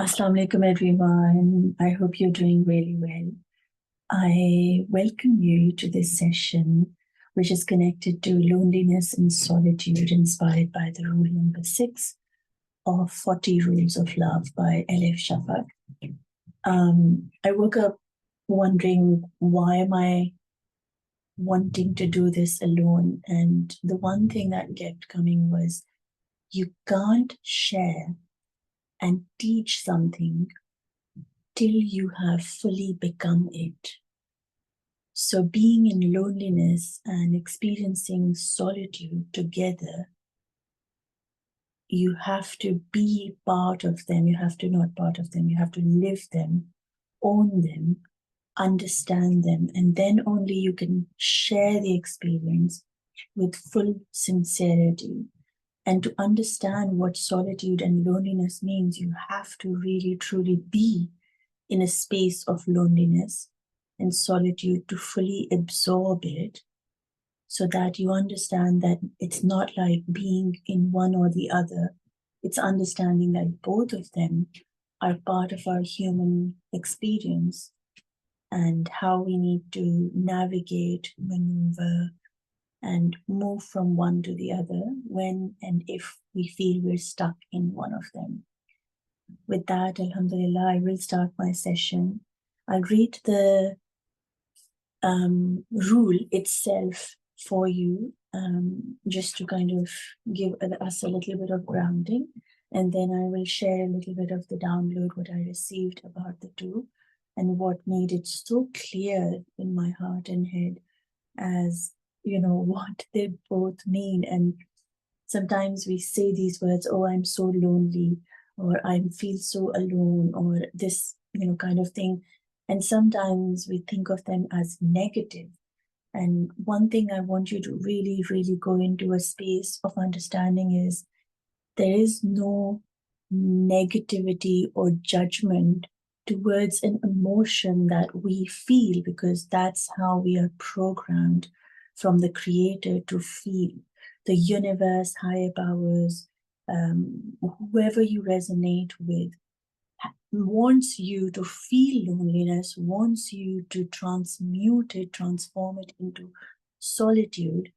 Assalamu alaikum, everyone. I hope you're doing really well. I welcome you to this session, which is connected to loneliness and solitude, inspired by the rule number 6 of 40 Rules of Love by L.F. Shafak. I woke up wondering, why am I wanting to do this alone? And the one thing that kept coming was, you can't share and teach something till you have fully become it. So being in loneliness and experiencing solitude together, you have to be part of them. You have to not part of them. You have to live them, own them, understand them, and then only you can share the experience with full sincerity. And to understand what solitude and loneliness means, you have to really truly be in a space of loneliness and solitude to fully absorb it, so that you understand that it's not like being in one or the other. It's understanding that both of them are part of our human experience and how we need to navigate, maneuver, and move from one to the other when and if we feel we're stuck in one of them. With that, Alhamdulillah, I will start my session. I'll read the rule itself for you, just to kind of give us a little bit of grounding. And then I will share a little bit of the download, what I received about the two, and what made it so clear in my heart and head as, what they both mean. And sometimes we say these words, oh, I'm so lonely, or I feel so alone, or this, kind of thing. And sometimes we think of them as negative. And one thing I want you to really, really go into a space of understanding is, there is no negativity or judgment towards an emotion that we feel, because that's how we are programmed from the Creator to feel. The universe, higher powers, whoever you resonate with, wants you to feel loneliness, wants you to transmute it, transform it into solitude.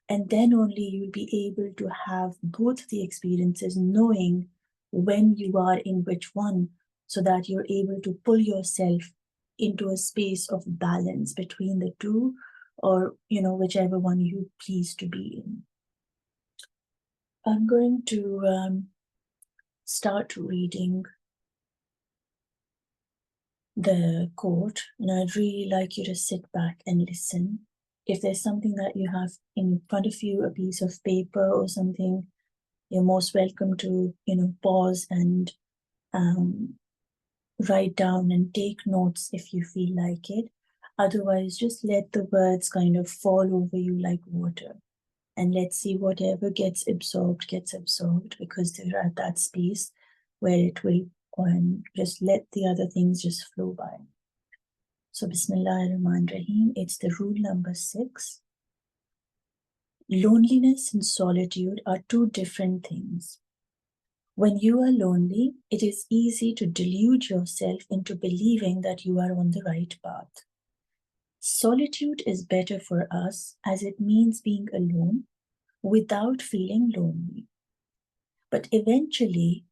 And then only you'll be able to have both the experiences, knowing when you are in which one, so that you're able to pull yourself into a space of balance between the two, or, whichever one you please to be in. I'm going to start reading the quote, and I'd really like you to sit back and listen. If there's something that you have in front of you, a piece of paper or something, you're most welcome to, pause and write down and take notes if you feel like it. Otherwise, just let the words kind of fall over you like water. And let's see, whatever gets absorbed, because they're at that space where it will, and just let the other things just flow by. So Bismillah ar-Rahman ar-Rahim, it's the rule number 6. Loneliness and solitude are two different things. When you are lonely, it is easy to delude yourself into believing that you are on the right path. Solitude is better for us as it means being alone without feeling lonely. But eventually,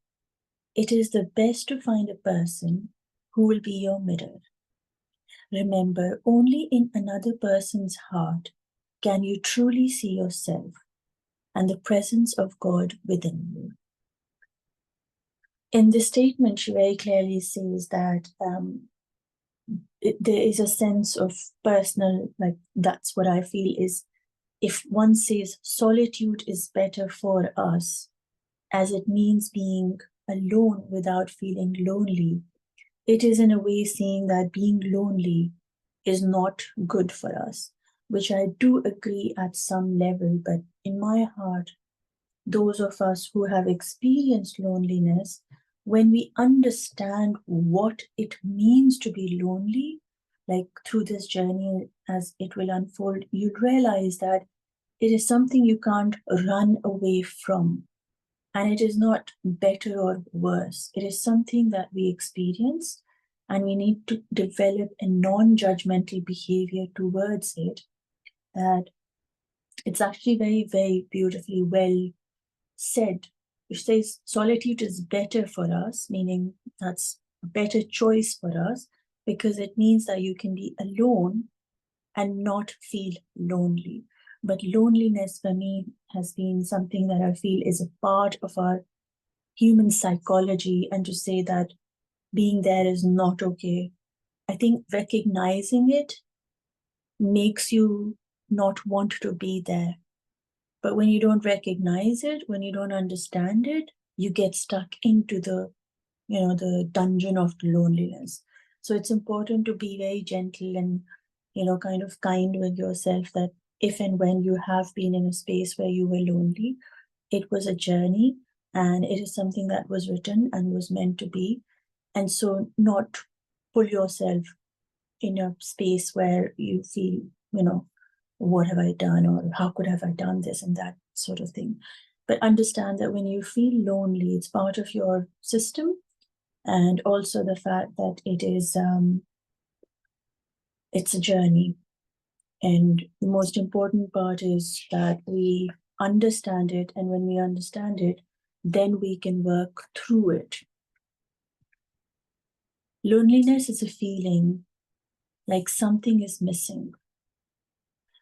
it is the best to find a person who will be your mirror. Remember, only in another person's heart can you truly see yourself and the presence of God within you. In this statement, she very clearly says that there is a sense of personal, like, that's what I feel is, if one says solitude is better for us, as it means being alone without feeling lonely, it is in a way saying that being lonely is not good for us, which I do agree at some level. But in my heart, those of us who have experienced loneliness, when we understand what it means to be lonely, like through this journey as it will unfold, you realize that it is something you can't run away from. And it is not better or worse. It is something that we experience, and we need to develop a non-judgmental behavior towards it. That it's actually very, very beautifully well said, which says solitude is better for us, meaning that's a better choice for us, because it means that you can be alone and not feel lonely. But loneliness for me has been something that I feel is a part of our human psychology, and to say that being there is not okay, I think recognizing it makes you not want to be there. But when you don't recognize it, when you don't understand it, you get stuck into the dungeon of loneliness. So it's important to be very gentle and, kind of kind with yourself, that if and when you have been in a space where you were lonely, it was a journey, and it is something that was written and was meant to be. And so not pull yourself in a space where you feel, what have I done, or how could have I done this and that sort of thing. But understand that when you feel lonely, it's part of your system, and also the fact that it's a journey. And the most important part is that we understand it, and when we understand it, then we can work through it. Loneliness is a feeling like something is missing,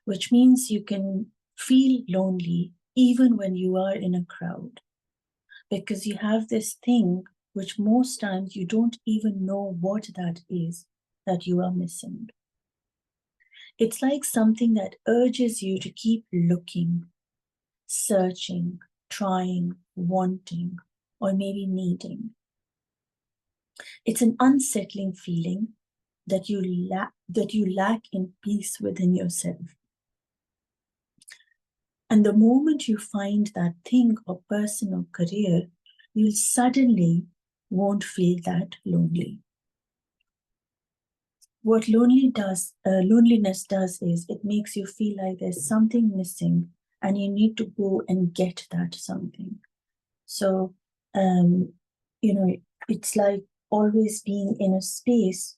which means you can feel lonely even when you are in a crowd, because you have this thing which most times you don't even know what that is that you are missing. It's like something that urges you to keep looking, searching, trying, wanting, or maybe needing. It's an unsettling feeling that you lack in peace within yourself. And the moment you find that thing or person or career, you'll suddenly won't feel that lonely. What loneliness does is it makes you feel like there's something missing, and you need to go and get that something. So, it's like always being in a space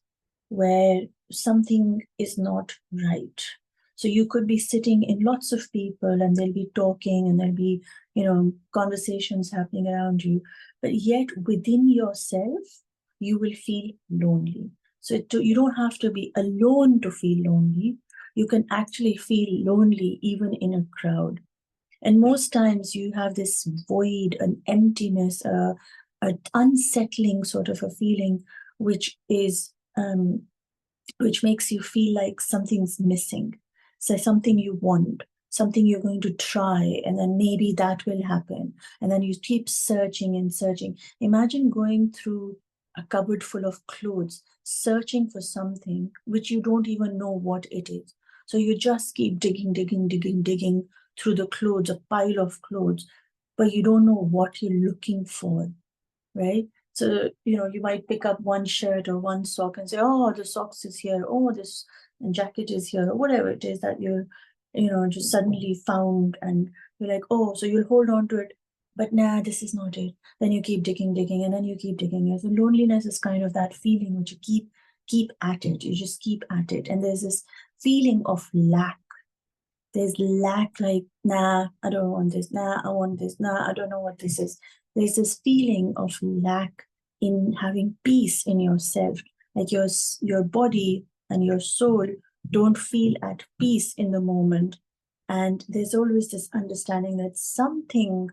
where something is not right. So you could be sitting in lots of people, and they'll be talking, and there'll be, conversations happening around you, but yet within yourself, you will feel lonely. So you don't have to be alone to feel lonely. You can actually feel lonely even in a crowd. And most times you have this void, an emptiness, an unsettling sort of a feeling, which makes you feel like something's missing. So something you want, something you're going to try, and then maybe that will happen. And then you keep searching and searching. Imagine going through a cupboard full of clothes, searching for something which you don't even know what it is. So you just keep digging through the clothes, a pile of clothes, but you don't know what you're looking for, right? So, you might pick up one shirt or one sock and say, oh, the socks is here, oh, this jacket is here, or whatever it is that you're, just suddenly found, and you're like, oh, so you'll hold on to it, but nah, this is not it. Then you keep digging, and then you keep digging. So loneliness is kind of that feeling which you keep at it. You just keep at it. And there's this feeling of lack. There's lack, like, nah, I don't want this. Nah, I want this. Nah, I don't know what this is. There's this feeling of lack in having peace in yourself. Like your body and your soul don't feel at peace in the moment. And there's always this understanding that something,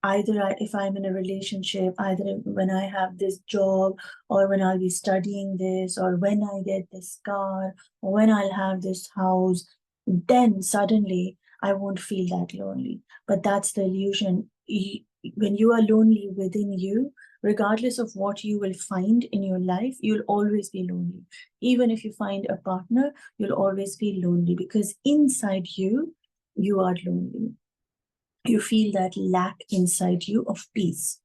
if I'm in a relationship, either when I have this job, or when I'll be studying this, or when I get this car, or when I'll have this house, then suddenly I won't feel that lonely. But that's the illusion. When you are lonely within you, regardless of what you will find in your life, you'll always be lonely. Even if you find a partner, you'll always be lonely, because inside you, you are lonely. You feel that lack inside you of peace.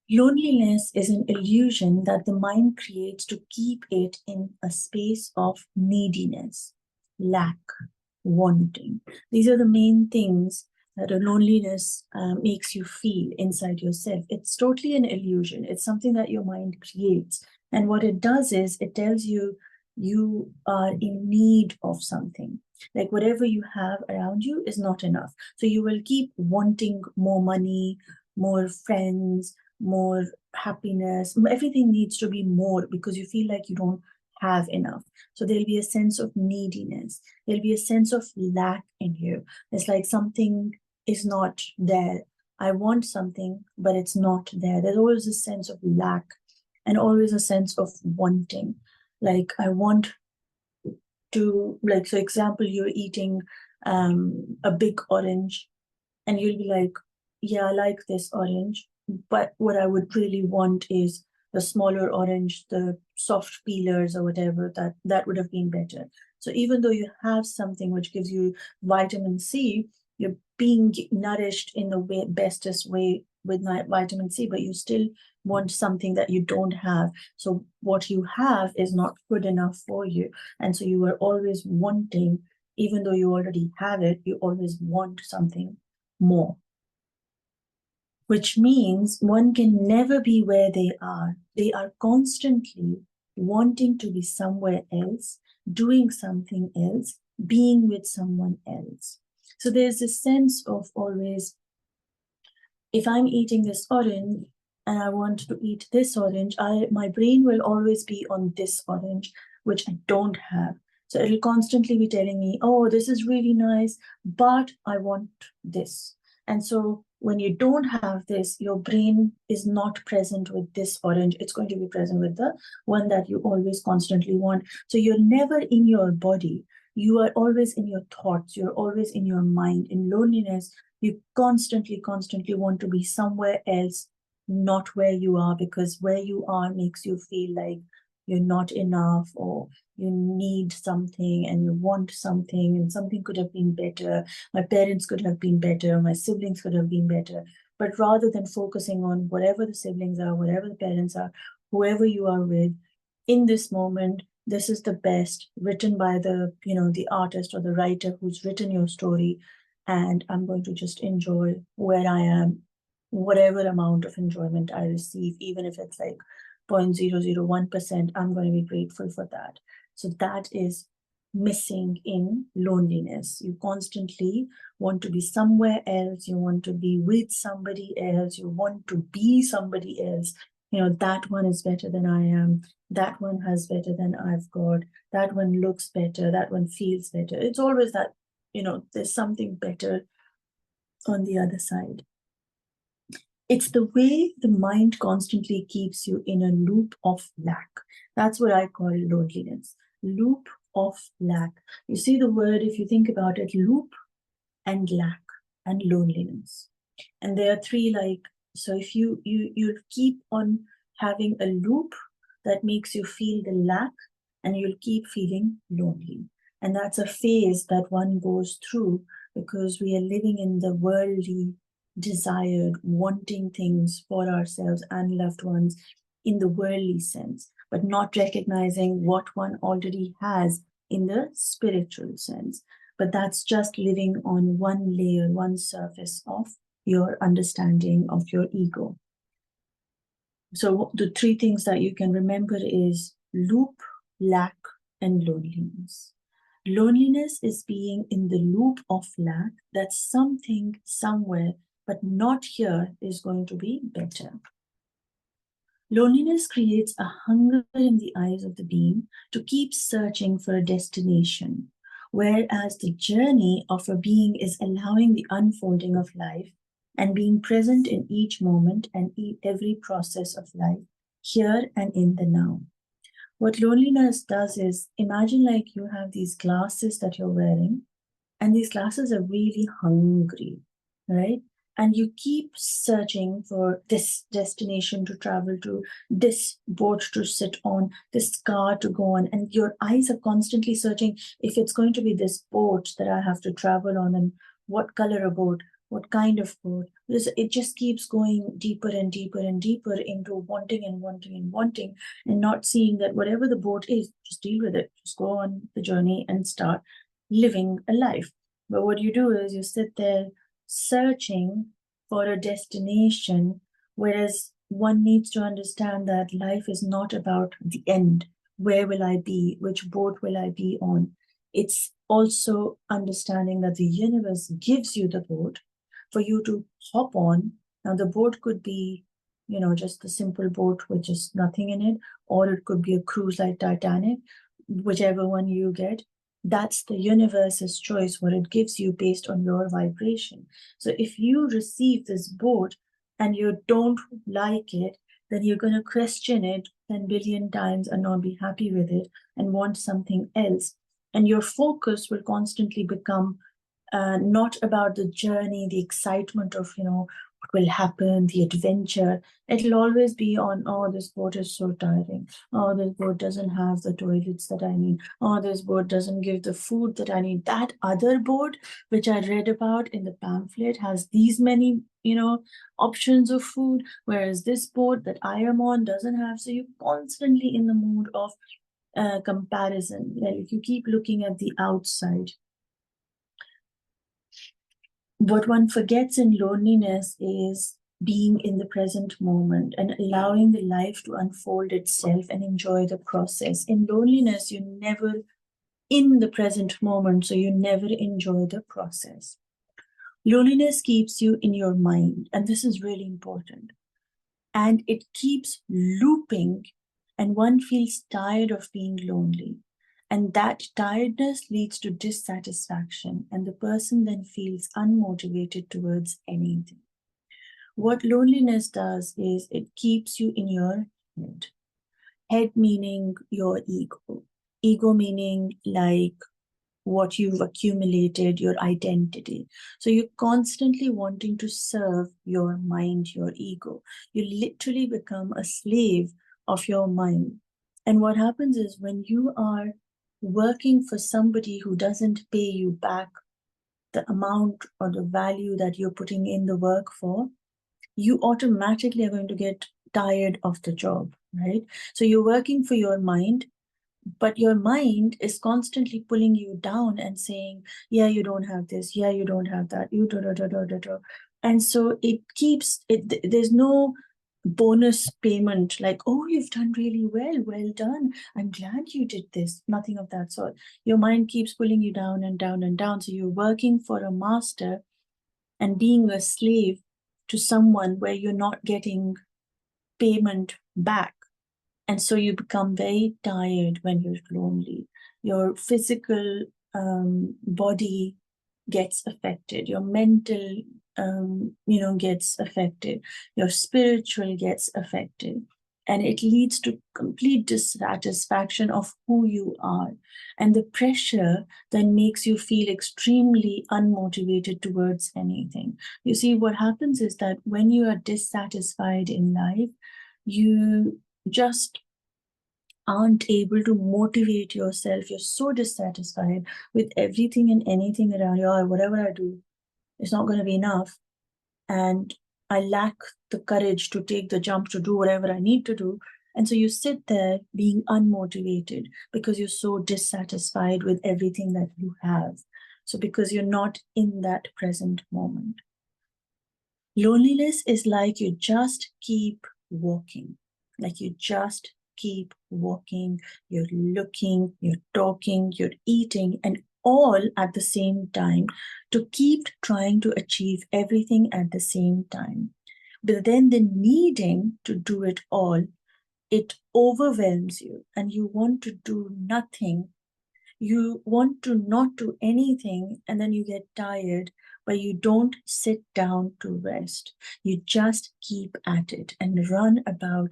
Loneliness is an illusion that the mind creates to keep it in a space of neediness, lack, wanting. These are the main things that a loneliness makes you feel inside yourself. It's totally an illusion. It's something that your mind creates. And what it does is it tells you you are in need of something. Like whatever you have around you is not enough. So you will keep wanting more money, more friends, more happiness. Everything needs to be more because you feel like you don't have enough. So there'll be a sense of neediness. There'll be a sense of lack in you. It's like something is not there. I want something, but it's not there. There's always a sense of lack and always a sense of wanting. Like I want to, like, so example, you're eating a big orange and you'll be like, yeah, I like this orange, but what I would really want is the smaller orange, the soft peelers or whatever, that would have been better. So even though you have something which gives you vitamin C, you're being nourished in the bestest way with vitamin C, but you still want something that you don't have. So what you have is not good enough for you. And so you are always wanting, even though you already have it, you always want something more. Which means one can never be where they are. They are constantly wanting to be somewhere else, doing something else, being with someone else. So there's this sense of always, if I'm eating this orange and I want to eat this orange, my brain will always be on this orange, which I don't have. So it'll constantly be telling me, oh, this is really nice, but I want this. And so when you don't have this, your brain is not present with this orange. It's going to be present with the one that you always constantly want. So you're never in your body. You are always in your thoughts. You're always in your mind. In loneliness, you constantly want to be somewhere else, not where you are, because where you are makes you feel like you're not enough, or you need something and you want something, and something could have been better. My parents could have been better. My siblings could have been better. But rather than focusing on whatever the siblings are, whatever the parents are, whoever you are with, in this moment, this is the best written by the, the artist or the writer who's written your story. And I'm going to just enjoy where I am, whatever amount of enjoyment I receive, even if it's like 0.001%, I'm going to be grateful for that. So that is missing in loneliness. You constantly want to be somewhere else. You want to be with somebody else. You want to be somebody else. That one is better than I am. That one has better than I've got. That one looks better. That one feels better. It's always that, there's something better on the other side. It's the way the mind constantly keeps you in a loop of lack. That's what I call loneliness. Loop of lack. You see the word, if you think about it, loop and lack and loneliness. And there are three, so if you keep on having a loop that makes you feel the lack, and you'll keep feeling lonely. And that's a phase that one goes through because we are living in the worldly, desired, wanting things for ourselves and loved ones in the worldly sense, but not recognizing what one already has in the spiritual sense. But that's just living on one layer, one surface of your understanding of your ego. So the three things that you can remember is loop, lack, and loneliness. Loneliness is being in the loop of lack, that something somewhere, but not here, is going to be better. Loneliness creates a hunger in the eyes of the being to keep searching for a destination, whereas the journey of a being is allowing the unfolding of life and being present in each moment and every process of life, here and in the now. What loneliness does is, imagine like you have these glasses that you're wearing, and these glasses are really hungry, right? And you keep searching for this destination to travel to, this boat to sit on, this car to go on, and your eyes are constantly searching if it's going to be this boat that I have to travel on, and what color a boat, what kind of boat. It just keeps going deeper and deeper and deeper into wanting and wanting and wanting, and not seeing that whatever the boat is, just deal with it. Just go on the journey and start living a life. But what you do is you sit there searching for a destination, whereas one needs to understand that life is not about the end. Where will I be? Which boat will I be on? It's also understanding that the universe gives you the boat for you to hop on. Now, the boat could be, just a simple boat with just nothing in it, or it could be a cruise like Titanic, whichever one you get. That's the universe's choice, what it gives you based on your vibration. So if you receive this boat and you don't like it, then you're going to question it 10 billion times and not be happy with it and want something else. And your focus will constantly become not about the journey, the excitement of, what will happen, the adventure. It'll always be on, oh, this boat is so tiring. Oh, this boat doesn't have the toilets that I need. Oh, this boat doesn't give the food that I need. That other boat, which I read about in the pamphlet, has these many, options of food, whereas this boat that I am on doesn't have. So you're constantly in the mood of comparison. Like you keep looking at the outside. What one forgets in loneliness is being in the present moment and allowing the life to unfold itself and enjoy the process. In loneliness, you're never in the present moment, so you never enjoy the process. Loneliness keeps you in your mind, and this is really important. And it keeps looping, and one feels tired of being lonely. And that tiredness leads to dissatisfaction, and the person then feels unmotivated towards anything. What loneliness does is it keeps you in your head. Head meaning your ego. Ego meaning like what you've accumulated, your identity. So you're constantly wanting to serve your mind, your ego. You literally become a slave of your mind. And what happens is when you are working for somebody who doesn't pay you back the amount or the value that you're putting in the work for, you automatically are going to get tired of the job, right? So you're working for your mind, but your mind is constantly pulling you down and saying, yeah, you don't have this, yeah, you don't have that, you da da da da da da. And so it keeps it, there's no bonus payment like, oh, you've done really well done, I'm glad you did this. Nothing of that sort. Your mind keeps pulling you down and down and down. So you're working for a master and being a slave to someone where you're not getting payment back. And so you become very tired when you're lonely. Your physical body gets affected. Your mental, gets affected. Your spiritual gets affected. And it leads to complete dissatisfaction of who you are. And the pressure then makes you feel extremely unmotivated towards anything. You see, what happens is that when you are dissatisfied in life, you just aren't able to motivate yourself. You're so dissatisfied with everything and anything around you. Or whatever I do, it's not going to be enough. And I lack the courage to take the jump to do whatever I need to do. And so you sit there being unmotivated because you're so dissatisfied with everything that you have. So because you're not in that present moment. Loneliness is like you just keep walking, like you just keep walking, you're looking, you're talking, you're eating, and all at the same time to keep trying to achieve everything at the same time. But then the needing to do it all, it overwhelms you and you want to do nothing. You want to not do anything and then you get tired, but you don't sit down to rest. You just keep at it and run about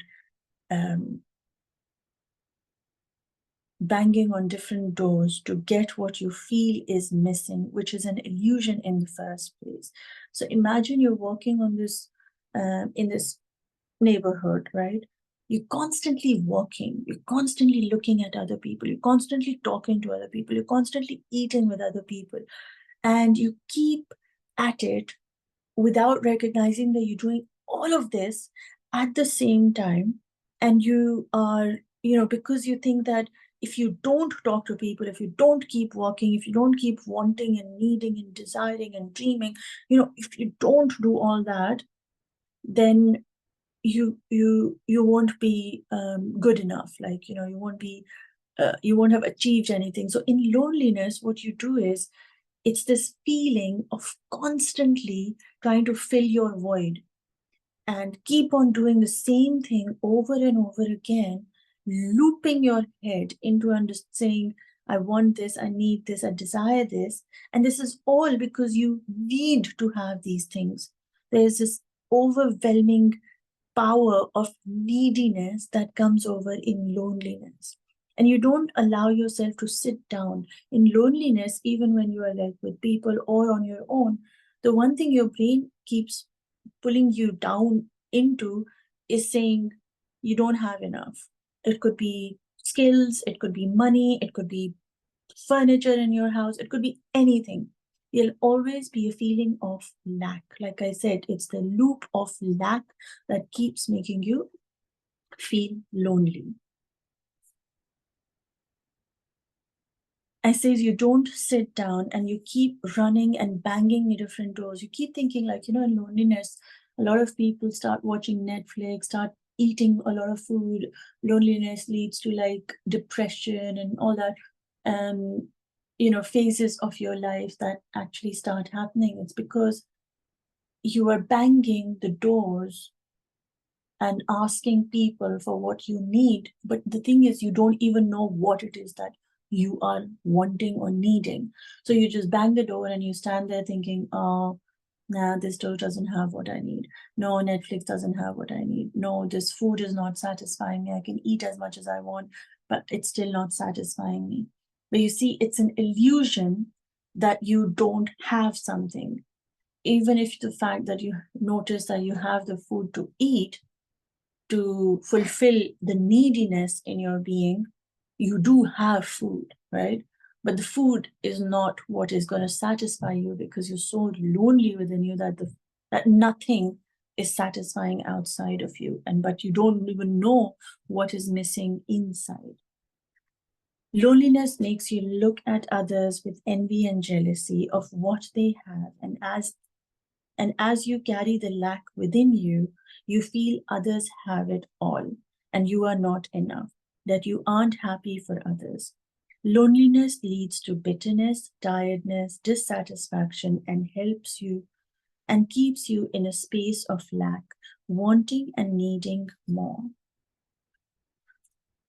banging on different doors to get what you feel is missing, which is an illusion in the first place. So imagine you're walking on this in this neighborhood, right? You're constantly walking, you're constantly looking at other people, you're constantly talking to other people, you're constantly eating with other people, and you keep at it without recognizing that you're doing all of this at the same time. And you are, because you think that if you don't talk to people, if you don't keep working, if you don't keep wanting and needing and desiring and dreaming, if you don't do all that, then you won't be good enough. Like, you won't have achieved anything. So in loneliness, what you do is, it's this feeling of constantly trying to fill your void and keep on doing the same thing over and over again, looping your head into saying, I want this, I need this, I desire this. And this is all because you need to have these things. There's this overwhelming power of neediness that comes over in loneliness. And you don't allow yourself to sit down. In loneliness, even when you are like with people or on your own, the one thing your brain keeps pulling you down into is saying you don't have enough. It could be skills, it could be money, it could be furniture in your house, it could be anything. There'll always be a feeling of lack. Like I said, it's the loop of lack that keeps making you feel lonely. I says you don't sit down and you keep running and banging different doors. You keep thinking, like, in loneliness, a lot of people start watching Netflix, start eating a lot of food. Loneliness leads to like depression and all that. Phases of your life that actually start happening. It's because you are banging the doors and asking people for what you need. But the thing is, you don't even know what it is that you are wanting or needing. So you just bang the door and you stand there thinking, oh, nah, this door doesn't have what I need. No, Netflix doesn't have what I need. No, this food is not satisfying me. I can eat as much as I want, but it's still not satisfying me. But you see, it's an illusion that you don't have something. Even if the fact that you notice that you have the food to eat, to fulfill the neediness in your being, you do have food, right? But the food is not what is going to satisfy you, because you're so lonely within you that nothing is satisfying outside of you, but you don't even know what is missing inside. Loneliness makes you look at others with envy and jealousy of what they have, and as you carry the lack within you, you feel others have it all and you are not enough, that you aren't happy for others. Loneliness leads to bitterness, tiredness, dissatisfaction, and helps you and keeps you in a space of lack, wanting and needing more.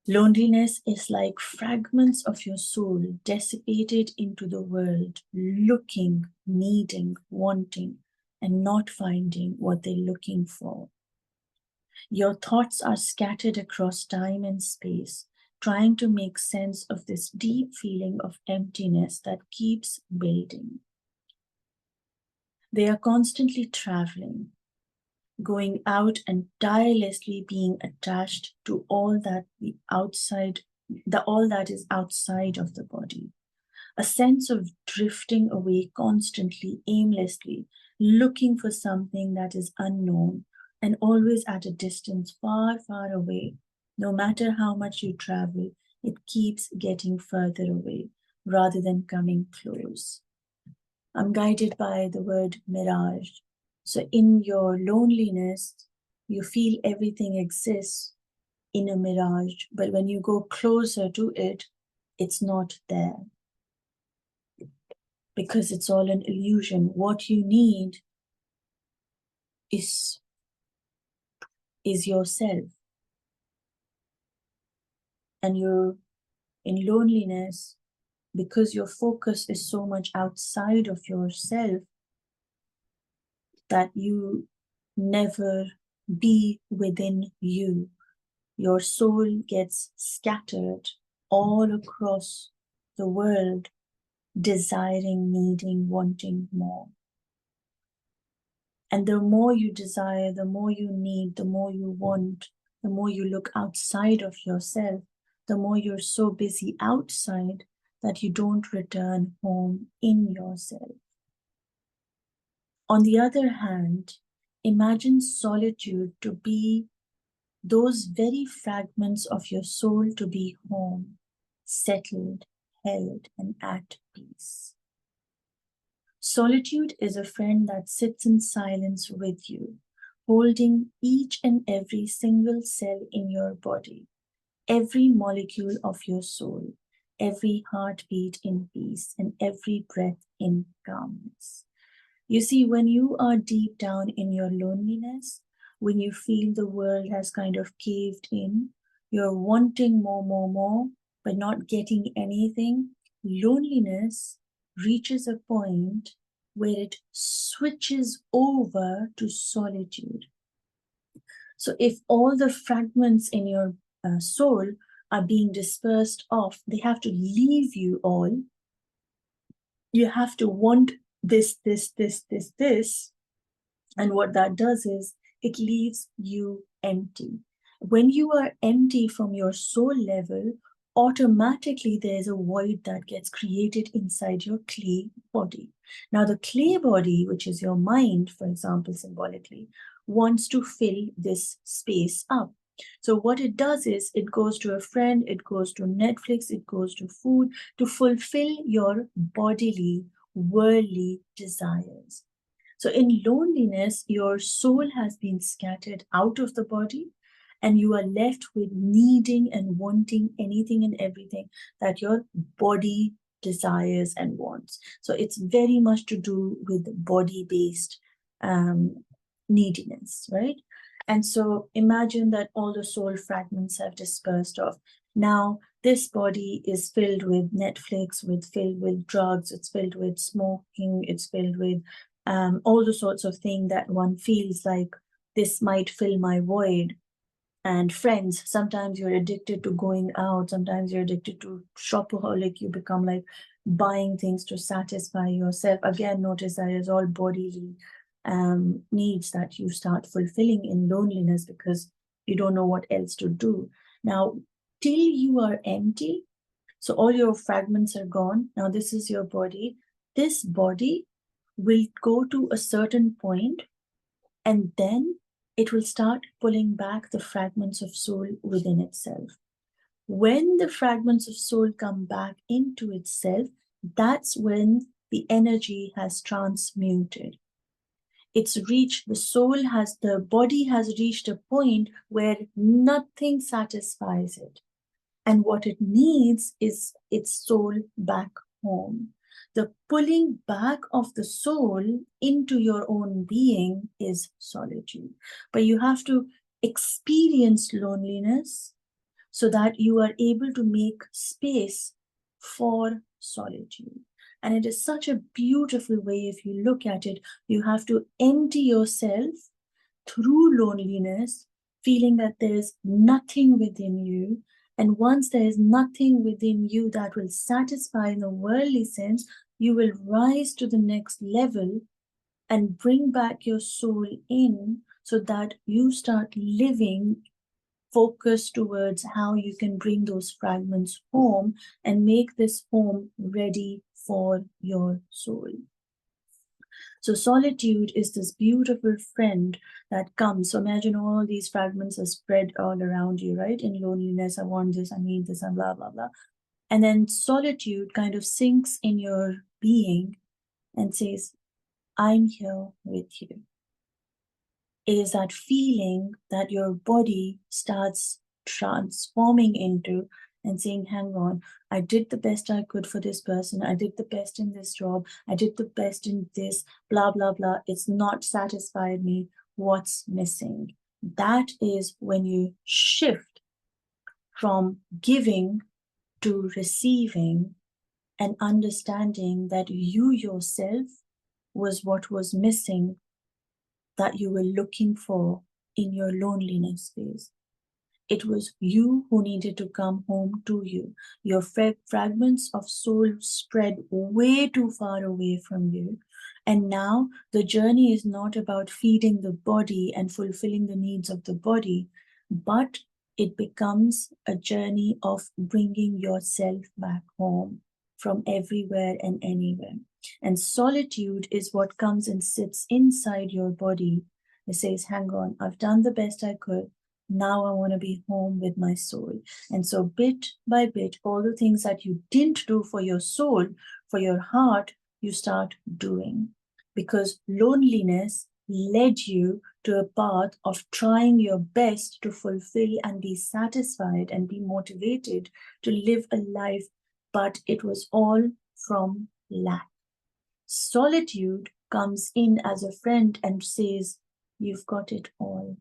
Loneliness is like fragments of your soul dissipated into the world, looking, needing, wanting, and not finding what they're looking for. Your thoughts are scattered across time and space, trying to make sense of this deep feeling of emptiness that keeps building. They are constantly traveling, going out and tirelessly being attached to all that is outside of the body. A sense of drifting away constantly, aimlessly, looking for something that is unknown and always at a distance far, far away. No matter how much you travel, it keeps getting further away rather than coming close. I'm guided by the word mirage. So in your loneliness, you feel everything exists in a mirage, but when you go closer to it, it's not there, because it's all an illusion. What you need is yourself. And you're in loneliness because your focus is so much outside of yourself that you never be within you. Your soul gets scattered all across the world, desiring, needing, wanting more. And the more you desire, the more you need, the more you want, the more you look outside of yourself, the more you're so busy outside that you don't return home in yourself. On the other hand, imagine solitude to be those very fragments of your soul to be home. settled, held, and at peace. Solitude is a friend that sits in silence with you, holding each and every single cell in your body, every molecule of your soul, every heartbeat in peace, and every breath in calmness. You see, when you are deep down in your loneliness, when you feel the world has kind of caved in, you're wanting more, but not getting anything, loneliness reaches a point where it switches over to solitude. So if all the fragments in your soul are being dispersed off, they have to leave you all. You have to want this. And what that does is it leaves you empty. When you are empty from your soul level, automatically there's a void that gets created inside your clay body. Now, the clay body, which is your mind, for example, symbolically, wants to fill this space up. So what it does is it goes to a friend, it goes to Netflix, it goes to food to fulfill your bodily, worldly desires. So in loneliness, your soul has been scattered out of the body, and you are left with needing and wanting anything and everything that your body desires and wants. So it's very much to do with body-based neediness, right? And so imagine that all the soul fragments have dispersed off. Now, this body is filled with Netflix, filled with drugs, it's filled with smoking, it's filled with all the sorts of things that one feels like this might fill my void. And friends, sometimes you're addicted to going out, sometimes you're addicted to shopaholic, you become like buying things to satisfy yourself. Again, notice that it's all bodily needs that you start fulfilling in loneliness because you don't know what else to do. Now, till you are empty, so all your fragments are gone. Now, this is your body. This body will go to a certain point, and then it will start pulling back the fragments of soul within itself. When the fragments of soul come back into itself, that's when the energy has transmuted. It's reached, the body has reached a point where nothing satisfies it. And what it needs is its soul back home. The pulling back of the soul into your own being is solitude. But you have to experience loneliness so that you are able to make space for solitude. And it is such a beautiful way, if you look at it, you have to empty yourself through loneliness, feeling that there's nothing within you. And once there is nothing within you that will satisfy in the worldly sense, you will rise to the next level and bring back your soul in so that you start living focused towards how you can bring those fragments home and make this home ready for your soul. So solitude is this beautiful friend that comes. So imagine all these fragments are spread all around you, right? In loneliness, I want this, I need this, and blah, blah, blah. And then solitude kind of sinks in your being and says, I'm here with you. It is that feeling that your body starts transforming into and saying, hang on, I did the best I could for this person. I did the best in this job. I did the best in this, blah, blah, blah. It's not satisfied me. What's missing? That is when you shift from giving to receiving and understanding that you yourself was what was missing, that you were looking for in your loneliness phase. It was you who needed to come home to you. Your fragments of soul spread way too far away from you. And now the journey is not about feeding the body and fulfilling the needs of the body, but it becomes a journey of bringing yourself back home from everywhere and anywhere. And solitude is what comes and sits inside your body. It says, hang on, I've done the best I could. Now I want to be home with my soul. And so bit by bit, all the things that you didn't do for your soul, for your heart, you start doing. Because loneliness led you to a path of trying your best to fulfill and be satisfied and be motivated to live a life, but it was all from lack. Solitude comes in as a friend and says, you've got it all.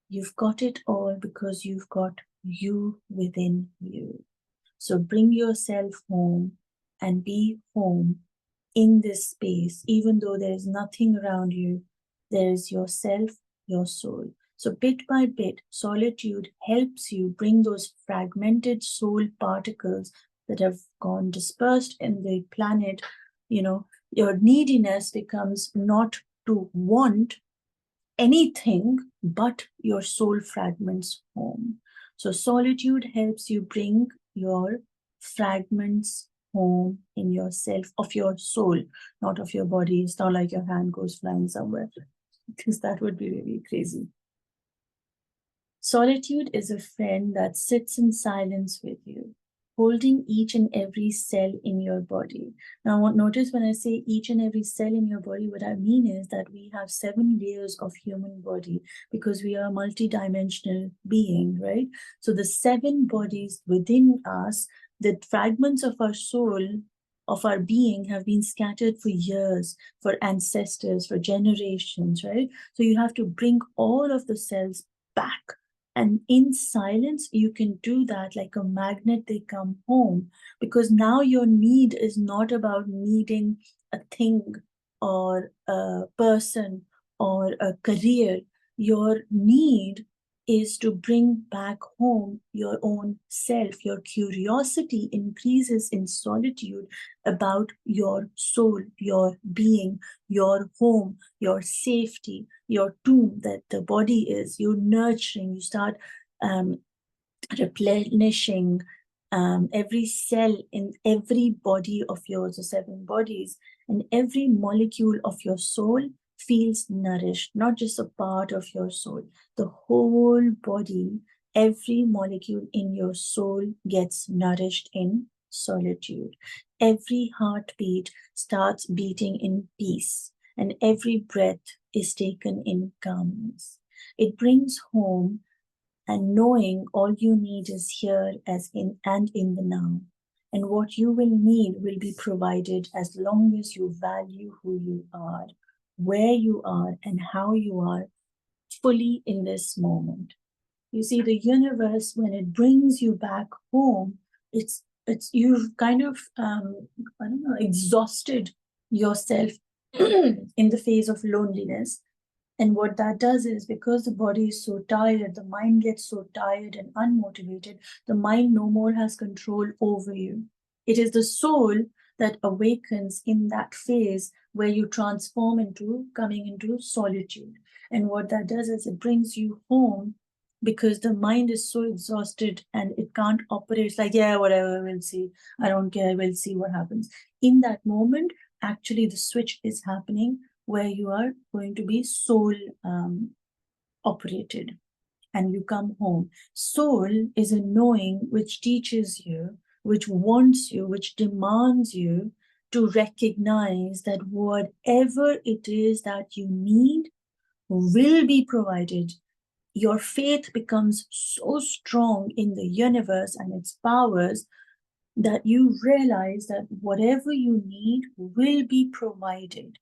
You've got it all because you've got you within you. So bring yourself home and be home in this space, even though there is nothing around you, there is yourself, your soul. So bit by bit, solitude helps you bring those fragmented soul particles that have gone dispersed in the planet. Your neediness becomes not to want anything but your soul fragments home. So solitude helps you bring your fragments home in yourself, of your soul, not of your body. It's not like your hand goes flying somewhere, because that would be really crazy. Solitude is a friend that sits in silence with you, holding each and every cell in your body. Now, notice when I say each and every cell in your body, what I mean is that we have 7 layers of human body because we are a multidimensional being, right? So the 7 bodies within us, the fragments of our soul, of our being, have been scattered for years, for ancestors, for generations, right? So you have to bring all of the cells back. And in silence, you can do that like a magnet, they come home, because now your need is not about needing a thing or a person or a career. Your need is to bring back home your own self. Your curiosity increases in solitude about your soul, your being, your home, your safety, your tomb that the body is. You're nurturing, you start replenishing every cell in every body of yours, the 7 bodies, and every molecule of your soul feels nourished, not just a part of your soul. The whole body, every molecule in your soul gets nourished in solitude. Every heartbeat starts beating in peace, and every breath is taken in calmness. It brings home, and knowing all you need is here as in and in the now. And what you will need will be provided as long as you value who you are, where you are, and how you are fully in this moment. You see, the universe, when it brings you back home, it's you've kind of exhausted yourself in the phase of loneliness. And what that does is, because the body is so tired, the mind gets so tired and unmotivated, the mind no more has control over you. It is the soul that awakens in that phase where you transform into coming into solitude. And what that does is it brings you home, because the mind is so exhausted and it can't operate. It's like, yeah, whatever, we'll see. I don't care, we'll see what happens. In that moment, actually the switch is happening where you are going to be soul operated, and you come home. Soul is a knowing which teaches you, which wants you, which demands you to recognize that whatever it is that you need will be provided. Your faith becomes so strong in the universe and its powers that you realize that whatever you need will be provided,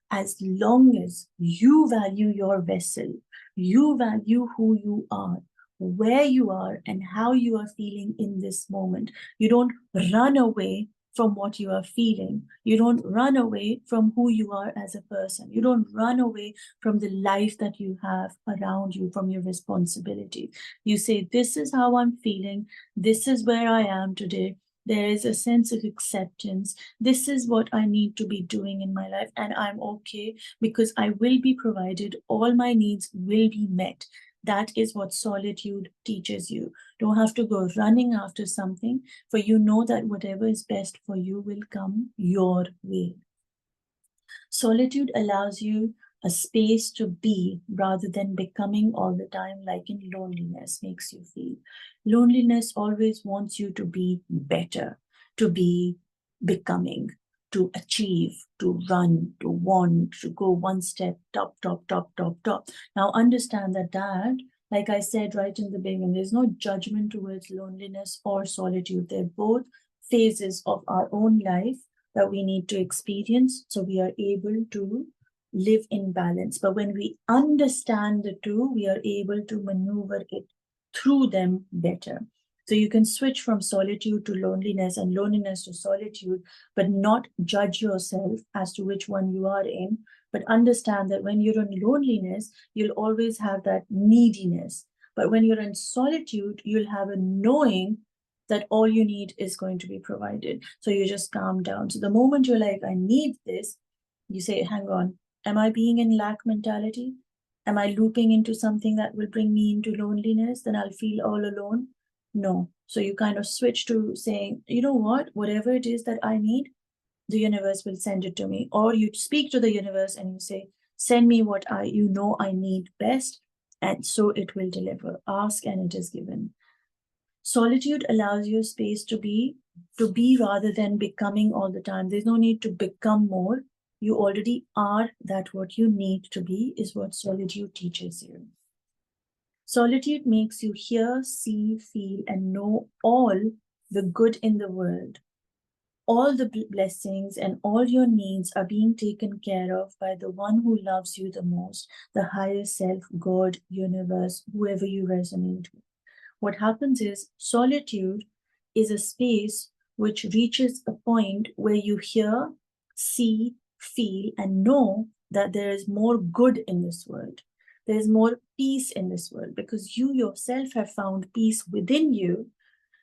as long as you value your vessel, you value who you are, where you are, and how you are feeling in this moment. You don't run away from what you are feeling. You don't run away from who you are as a person. You don't run away from the life that you have around you, from your responsibility. You say, this is how I'm feeling. This is where I am today. There is a sense of acceptance. This is what I need to be doing in my life, and I'm okay because I will be provided. All my needs will be met. That is what solitude teaches you. Don't have to go running after something, for you know that whatever is best for you will come your way. Solitude allows you a space to be rather than becoming all the time, like in loneliness makes you feel. Loneliness always wants you to be better, to be becoming, to achieve, to run, to want, to go one step top, top, top, top, top. Now understand that, like I said right in the beginning, there's no judgment towards loneliness or solitude. They're both phases of our own life that we need to experience so we are able to live in balance. But when we understand the two, we are able to maneuver it through them better. So you can switch from solitude to loneliness and loneliness to solitude, but not judge yourself as to which one you are in. But understand that when you're in loneliness, you'll always have that neediness. But when you're in solitude, you'll have a knowing that all you need is going to be provided. So you just calm down. So the moment you're like, I need this, you say, hang on, am I being in lack mentality? Am I looping into something that will bring me into loneliness? Then I'll feel all alone. No. So you kind of switch to saying, you know what, whatever it is that I need, the universe will send it to me. Or you speak to the universe and you say, send me what I need best. And so it will deliver. Ask and it is given. Solitude allows you space to be rather than becoming all the time. There's no need to become more. You already are that. What you need to be is what solitude teaches you. Solitude makes you hear, see, feel, and know all the good in the world. All the blessings and all your needs are being taken care of by the one who loves you the most, the higher self, God, universe, whoever you resonate with. What happens is solitude is a space which reaches a point where you hear, see, feel, and know that there is more good in this world. There is more peace in this world because you yourself have found peace within you.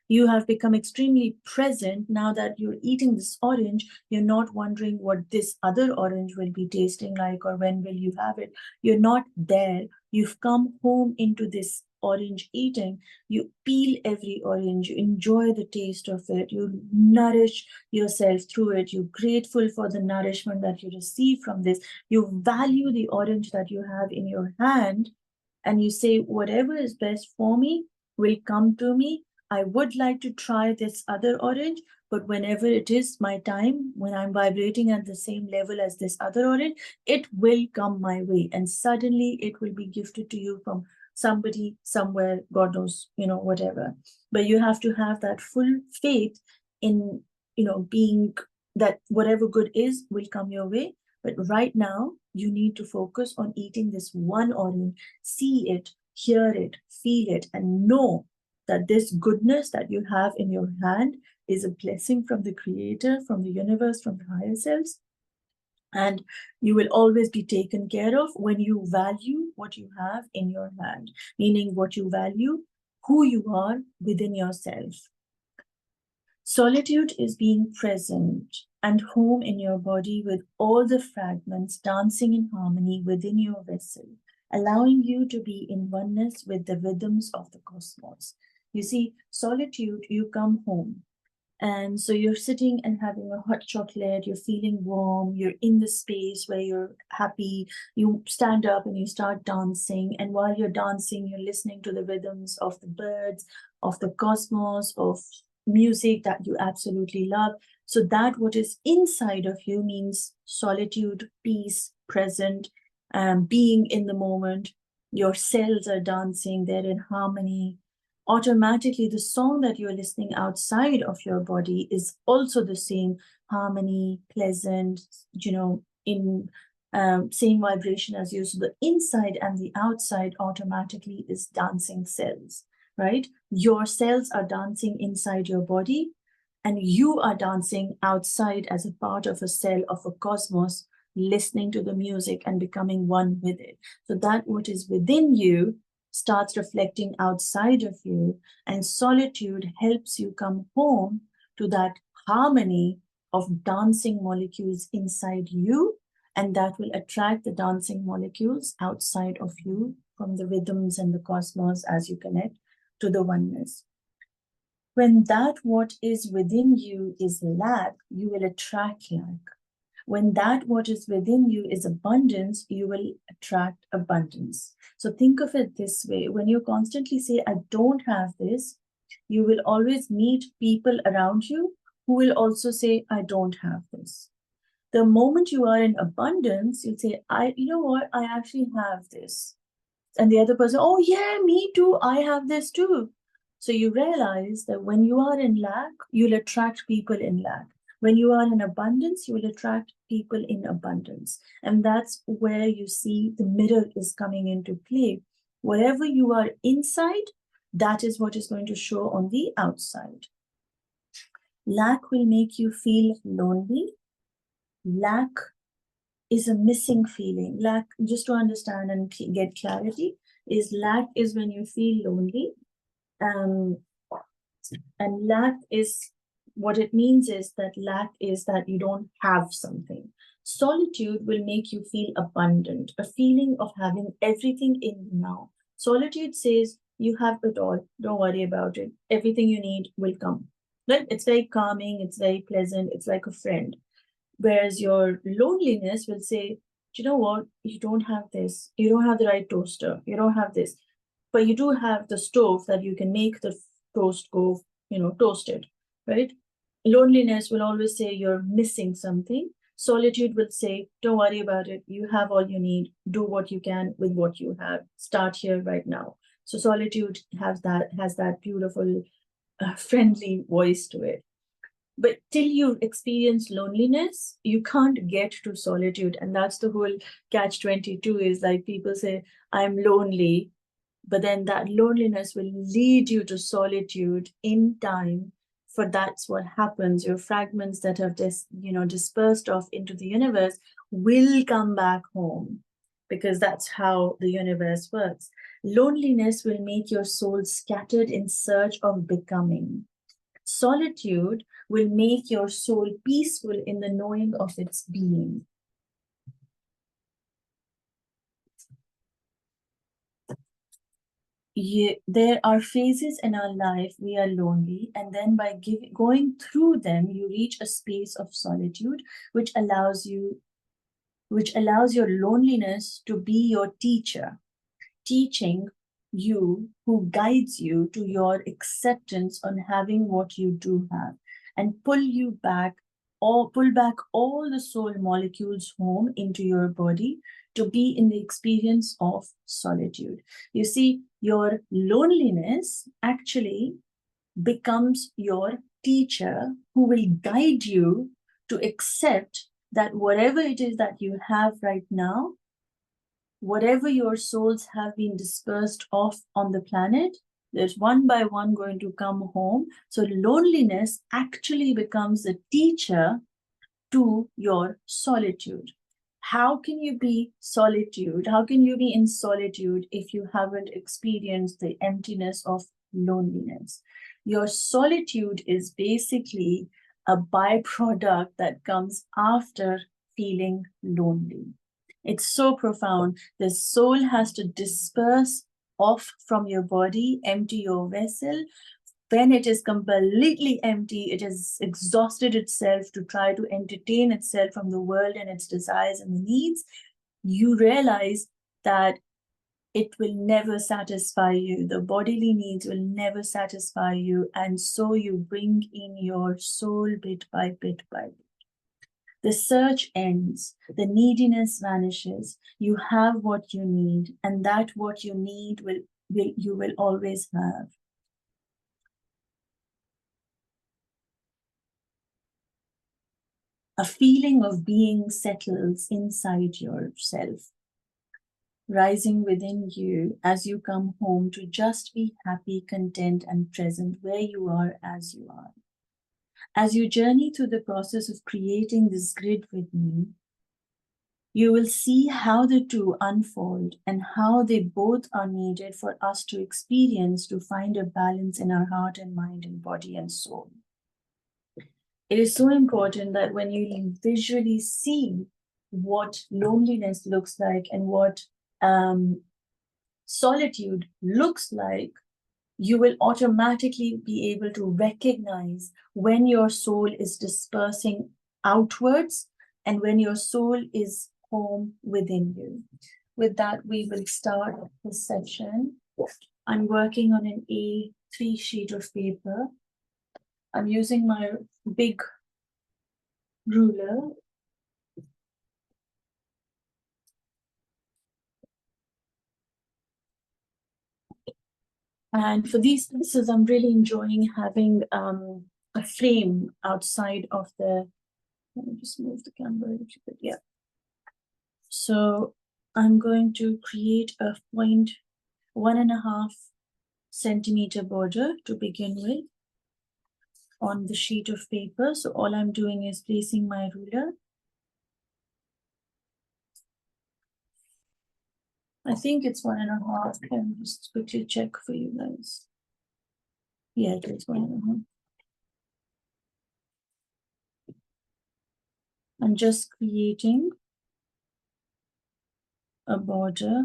You have become extremely present. Now that you're eating this orange, you're not wondering what this other orange will be tasting like or when will you have it. You're not there. You've come home into this orange eating. You peel every orange, you enjoy the taste of it, you nourish yourself through it, you're grateful for the nourishment that you receive from this, you value the orange that you have in your hand, and you say, whatever is best for me will come to me. I would like to try this other orange, but whenever it is my time, when I'm vibrating at the same level as this other orange, it will come my way. And suddenly it will be gifted to you from somebody, somewhere, God knows, whatever. But you have to have that full faith in, being that whatever good is will come your way. But right now, you need to focus on eating this one orange, see it, hear it, feel it, and know that this goodness that you have in your hand is a blessing from the Creator, from the universe, from the higher selves. And you will always be taken care of when you value what you have in your hand, meaning what you value, who you are within yourself. Solitude is being present and home in your body with all the fragments dancing in harmony within your vessel, allowing you to be in oneness with the rhythms of the cosmos. You see, solitude, you come home. And so you're sitting and having a hot chocolate, you're feeling warm, you're in the space where you're happy, you stand up and you start dancing. And while you're dancing, you're listening to the rhythms of the birds, of the cosmos, of music that you absolutely love. So that what is inside of you means solitude, peace, present, being in the moment. Your cells are dancing, they're in harmony. Automatically the song that you're listening outside of your body is also the same harmony, pleasant, in same vibration as you. So the inside and the outside automatically is dancing cells, right? Your cells are dancing inside your body and you are dancing outside as a part of a cell of a cosmos, listening to the music and becoming one with it. So that what is within you starts reflecting outside of you, and solitude helps you come home to that harmony of dancing molecules inside you, and that will attract the dancing molecules outside of you from the rhythms and the cosmos as you connect to the oneness. When that what is within you is lack, you will attract lack. When that what is within you is abundance, you will attract abundance. So think of it this way. When you constantly say, I don't have this, you will always meet people around you who will also say, I don't have this. The moment you are in abundance, you'll say, you know what, I actually have this. And the other person, oh yeah, me too, I have this too. So you realize that when you are in lack, you'll attract people in lack. When you are in abundance, you will attract people in abundance. And that's where you see the mirror is coming into play. Wherever you are inside, that is what is going to show on the outside. Lack will make you feel lonely. Lack is a missing feeling. Lack, just to understand and get clarity, is lack is when you feel lonely. And lack is, what it means is that lack is that you don't have something. Solitude will make you feel abundant, a feeling of having everything in you now. Solitude says you have it all. Don't worry about it. Everything you need will come. Right? It's very calming. It's very pleasant. It's like a friend. Whereas your loneliness will say, do you know what? You don't have this. You don't have the right toaster. You don't have this. But you do have the stove that you can make the toast go, toasted, right? Loneliness will always say you're missing something. Solitude will say, don't worry about it. You have all you need. Do what you can with what you have. Start here right now. So solitude has that beautiful, friendly voice to it. But till you experience loneliness, you can't get to solitude. And that's the whole catch-22 is like people say, I'm lonely, but then that loneliness will lead you to solitude in time. For that's what happens. Your fragments that have dispersed off into the universe will come back home, because that's how the universe works. Loneliness will make your soul scattered in search of becoming. Solitude will make your soul peaceful in the knowing of its being. There are phases in our life we are lonely, and then by going through them, you reach a space of solitude, which allows your loneliness to be your teacher, teaching you, who guides you to your acceptance on having what you do have, and pull back all the soul molecules home into your body to be in the experience of solitude. You see, your loneliness actually becomes your teacher who will guide you to accept that whatever it is that you have right now, whatever your souls have been dispersed off on the planet, there's one by one going to come home. So loneliness actually becomes a teacher to your solitude. How can you be solitude? How can you be in solitude if you haven't experienced the emptiness of loneliness? Your solitude is basically a byproduct that comes after feeling lonely. It's so profound. The soul has to disperse off from your body, empty your vessel. When it is completely empty, it has exhausted itself to try to entertain itself from the world and its desires and needs. You realize that it will never satisfy you. The bodily needs will never satisfy you. And so you bring in your soul bit by bit by bit. The search ends, the neediness vanishes. You have what you need, and that what you need you will always have. A feeling of being settles inside yourself, rising within you as you come home to just be happy, content, and present where you are as you are. As you journey through the process of creating this grid with me, you will see how the two unfold and how they both are needed for us to experience, to find a balance in our heart and mind and body and soul. It is so important that when you visually see what loneliness looks like and what solitude looks like, you will automatically be able to recognize when your soul is dispersing outwards and when your soul is home within you. With that, we will start this session. I'm working on an A3 sheet of paper. I'm using my big ruler. And for these pieces, I'm really enjoying having a frame outside of the, let me just move the camera a little bit, yeah. So I'm going to create a 1.5 centimeter border to begin with on the sheet of paper. So all I'm doing is placing my ruler. I think it's 1.5. Can just quickly check for you guys. Yeah, it is 1.5. I'm just creating a border.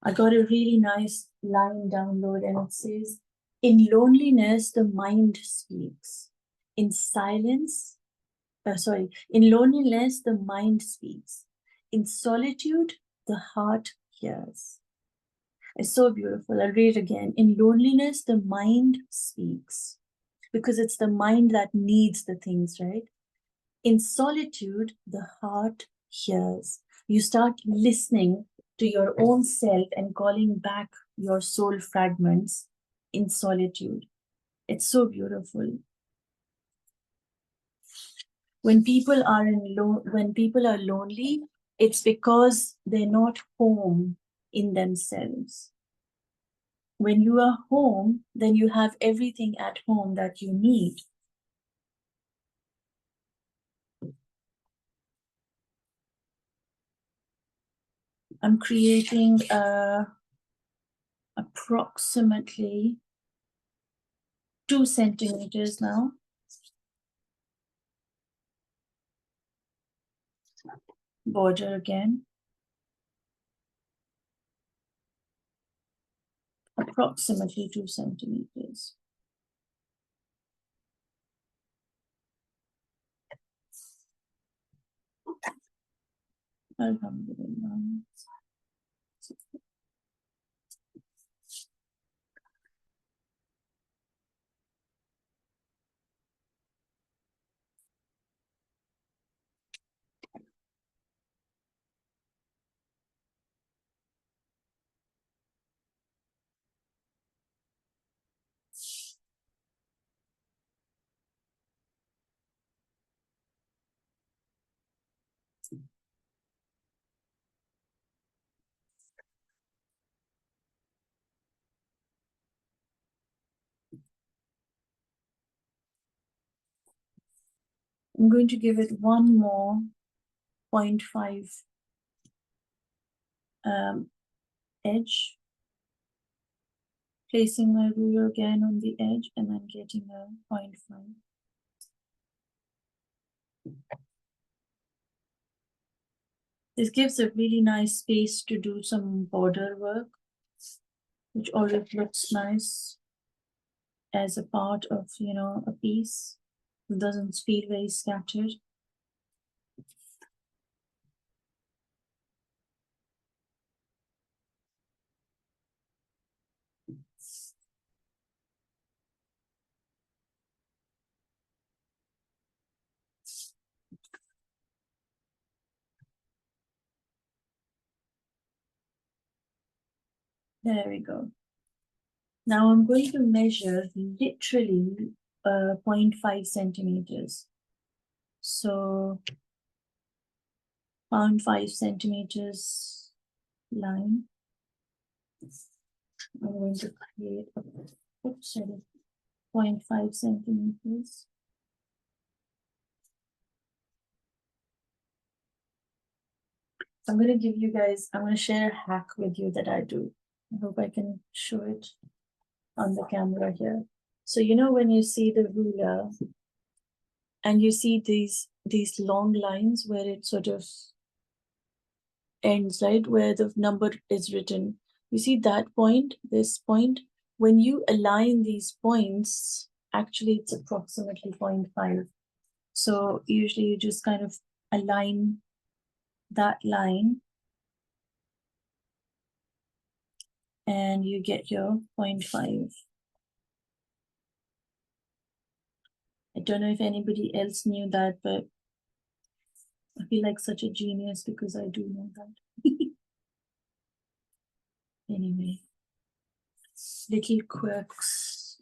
I got a really nice line download and it says, in loneliness, the mind speaks. In silence, in loneliness, the mind speaks. In solitude, the heart hears. It's so beautiful. I'll read it again. In loneliness, the mind speaks, because it's the mind that needs the things, right? In solitude, the heart hears. You start listening to your own self and calling back your soul fragments in solitude. It's so beautiful. When people are when people are lonely, it's because they're not home in themselves. When you are home, then you have everything at home that you need. I'm creating approximately 2 centimeters now. Border again. Approximately 2 centimeters. Alhamdulillah. I'm going to give it one more 0.5 edge. Placing my ruler again on the edge and then getting a 0.5. This gives a really nice space to do some border work, which always looks nice as a part of, you know, a piece. It doesn't feel very scattered. There we go. Now I'm going to measure literally 0.5 centimeters. So 0.5 centimeters line. I'm going to create a 0.5 centimeters. I'm going to give you guys, I'm going to share a hack with you that I do. I hope I can show it on the camera here. So, you know, when you see the ruler and you see these long lines where it sort of ends, right, where the number is written. You see that point, this point, when you align these points, actually it's approximately 0.5. So usually you just kind of align that line and you get your 0.5. I don't know if anybody else knew that, but I feel like such a genius because I do know that. Anyway, little quirks.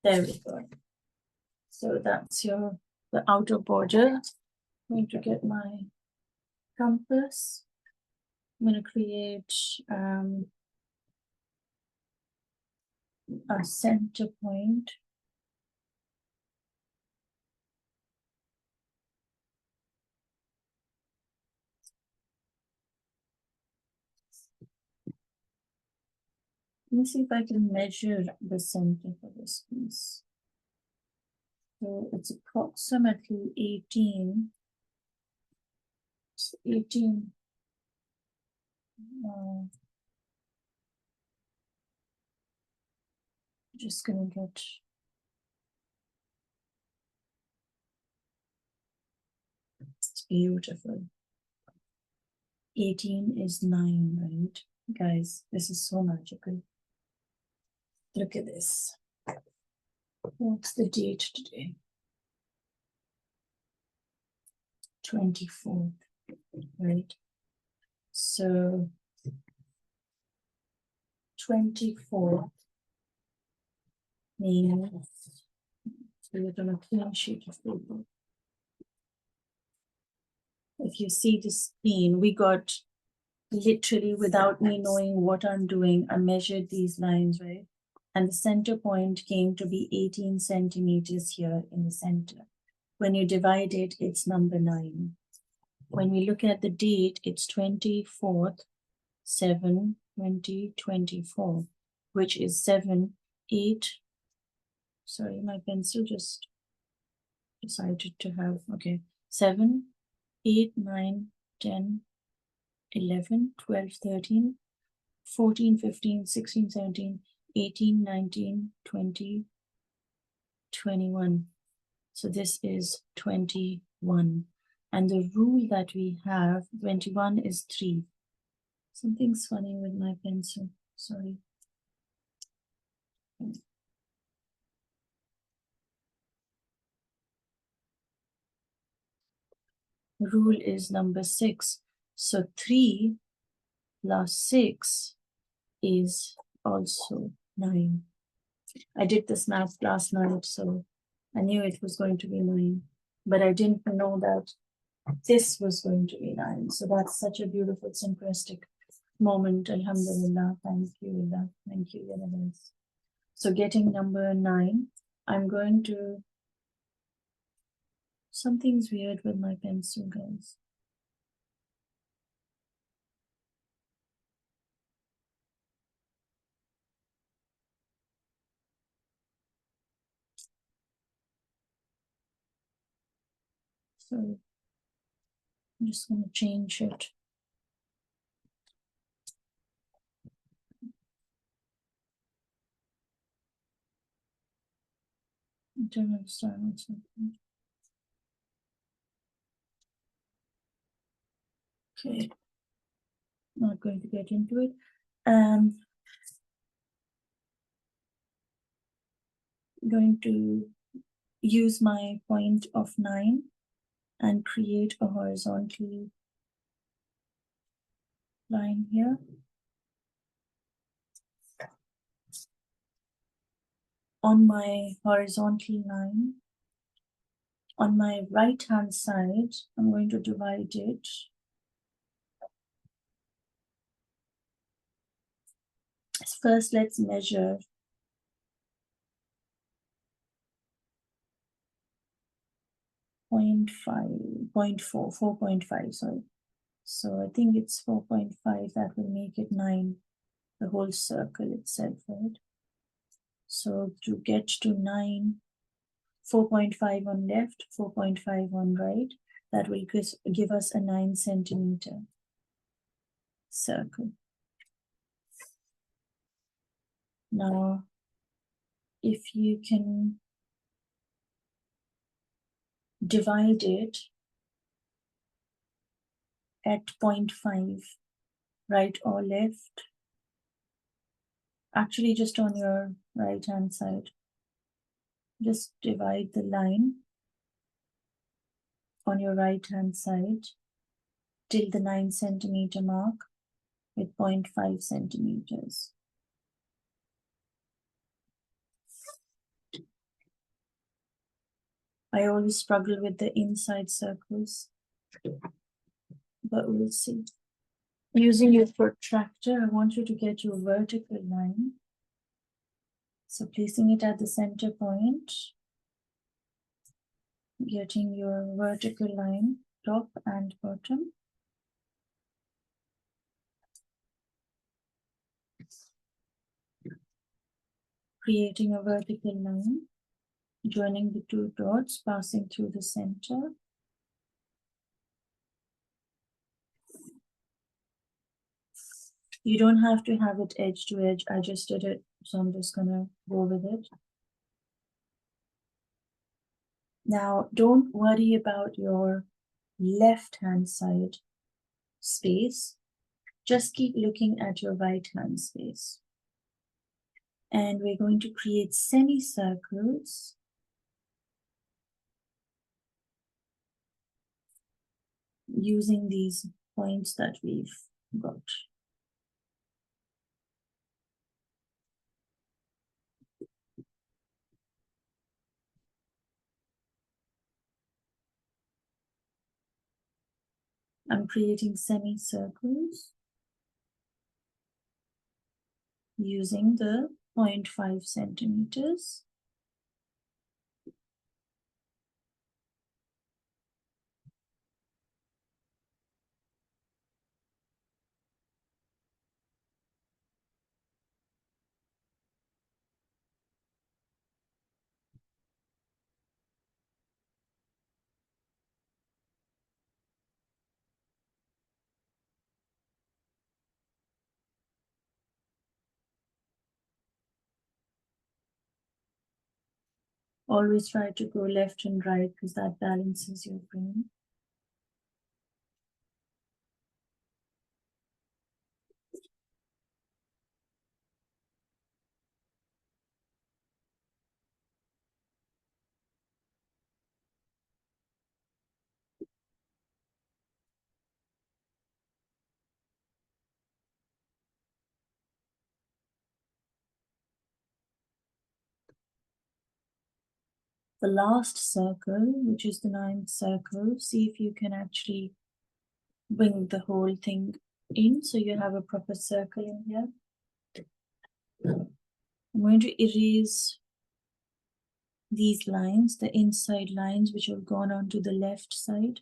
There we go. So that's the outer border. I'm going to get my compass. I'm going to create a center point. Let me see if I can measure the center for this piece. So it's approximately 18. It's 18. Just gonna get it's beautiful. 18 is 9, right? Guys, this is so magical. Look at this. What's the date today? 24th, right? So 24 means we're on a clean sheet of paper. If you see the screen, we got literally without me knowing what I'm doing, I measured these lines, right? And the center point came to be 18 centimeters here in the center. When you divide it, it's number 9. When we look at the date, it's 24th, 7, 2024, which is 7, 8. Sorry, my pencil just decided to have, okay, 7, 8, 9, 10, 11, 12, 13, 14, 15, 16, 17, 18, 19, 20, 21. So this is 21. And the rule that we have, 21 is 3. Something's funny with my pencil, sorry. Rule is number 6. So 3 plus 6 is also 9. I did this math last night, so I knew it was going to be 9, but I didn't know that this was going to be 9. So that's such a beautiful synchronistic moment. Alhamdulillah. Thank you, Allah. Thank you, universe. So getting number 9, I'm going to, something's weird with my pencil, guys. So I'm just going to change it. I don't understand what's happening. Okay, not going to get into it. Going to use my point of 9 and create a horizontal line here. On my horizontal line, on my right hand side, I'm going to divide it. First, let's measure 4.5, sorry. So I think it's 4.5, that will make it 9, the whole circle itself, right? So to get to 9, 4.5 on left, 4.5 on right, that will give us a 9 centimeter circle. Now, if you can divide it at 0.5, right or left, actually just on your right hand side, just divide the line on your right hand side till the 9 centimeter mark with 0.5 centimeters. I always struggle with the inside circles, but we'll see. Using your protractor, I want you to get your vertical line. So placing it at the center point, getting your vertical line, top and bottom. Creating a vertical line, joining the two dots, passing through the center. You don't have to have it edge to edge. I just did it, so I'm just gonna go with it. Now, don't worry about your left-hand side space. Just keep looking at your right-hand space. And we're going to create semicircles using these points that we've got. I'm creating semicircles using the 0.5 centimeters. Always try to go left and right because that balances your brain. The last circle, which is the 9th circle, see if you can actually bring the whole thing in so you have a proper circle in here. I'm going to erase these lines, the inside lines which have gone onto the left side.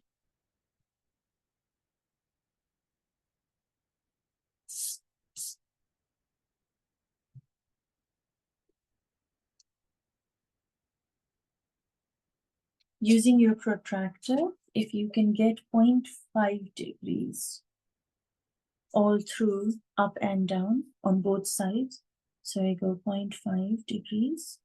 Using your protractor, if you can get 0.5 degrees all through, up and down on both sides. So I go 0.5 degrees.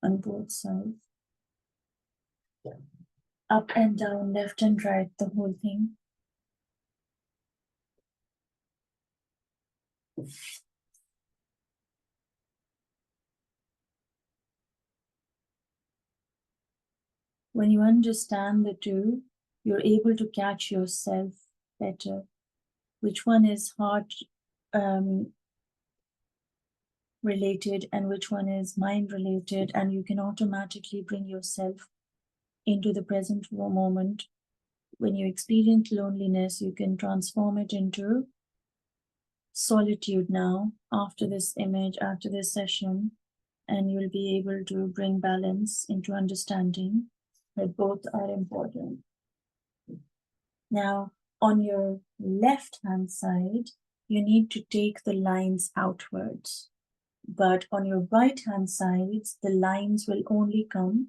on both sides. Up and down, left and right, the whole thing. When you understand the two, you're able to catch yourself better. Which one is heart related and which one is mind related, and you can automatically bring yourself into the present moment. When you experience loneliness, you can transform it into solitude now after this image, after this session, and you'll be able to bring balance into understanding that both are important. Now, on your left hand side, you need to take the lines outwards. But on your right hand side, the lines will only come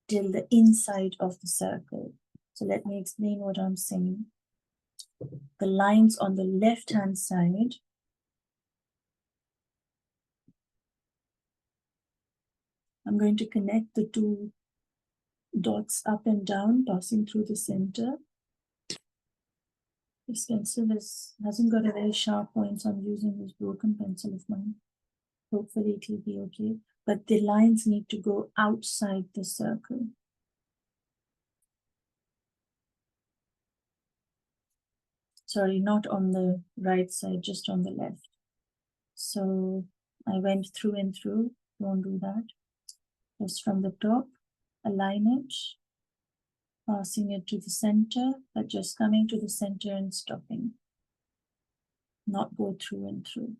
till the inside of the circle. So let me explain what I'm saying. The lines on the left hand side I'm going to connect the two dots up and down, passing through the center. This pencil hasn't got a very sharp point, so I'm using this broken pencil of mine. Hopefully it will be okay. But the lines need to go outside the circle. Sorry, not on the right side, just on the left. So I went through and through. Don't do that. Just from the top, align it, passing it to the center, but just coming to the center and stopping. Not go through and through.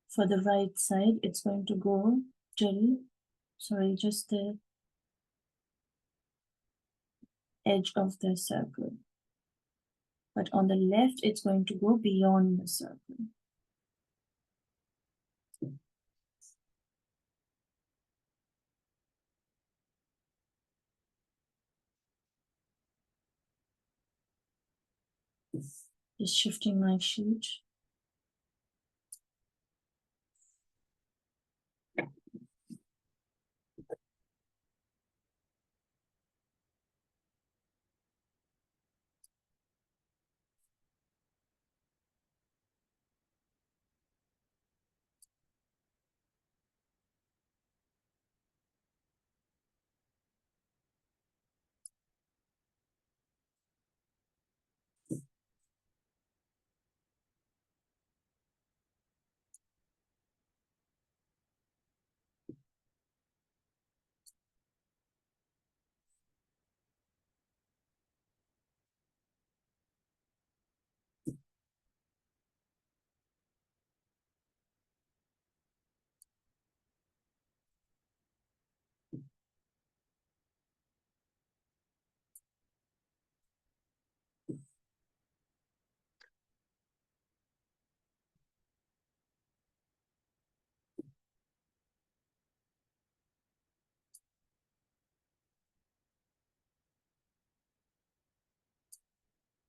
For the right side, it's going to go till, sorry, just the edge of the circle. But on the left, it's going to go beyond the circle. Just shifting my sheet.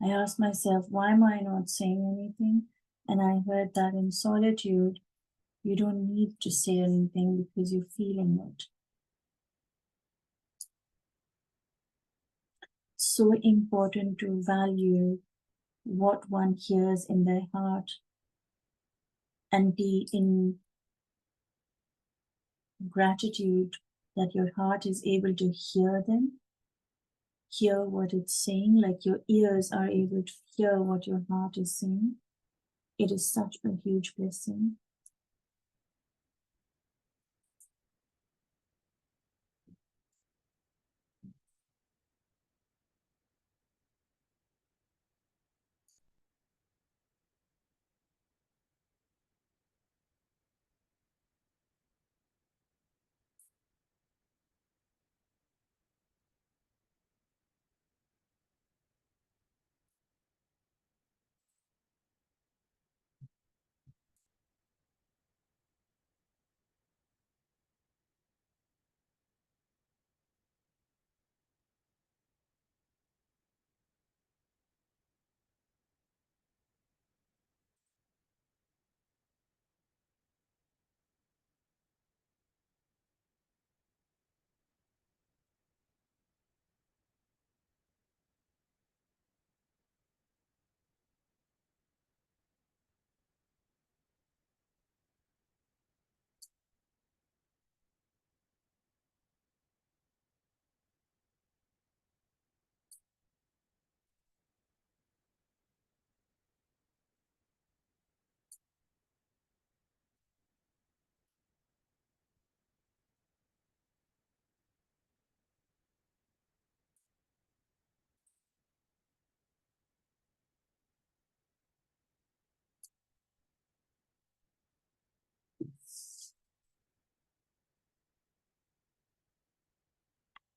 I asked myself, why am I not saying anything? And I heard that in solitude, you don't need to say anything because you're feeling it. So important to value what one hears in their heart and be in gratitude that your heart is able to hear them, hear what it's saying, like your ears are able to hear what your heart is saying. It is such a huge blessing.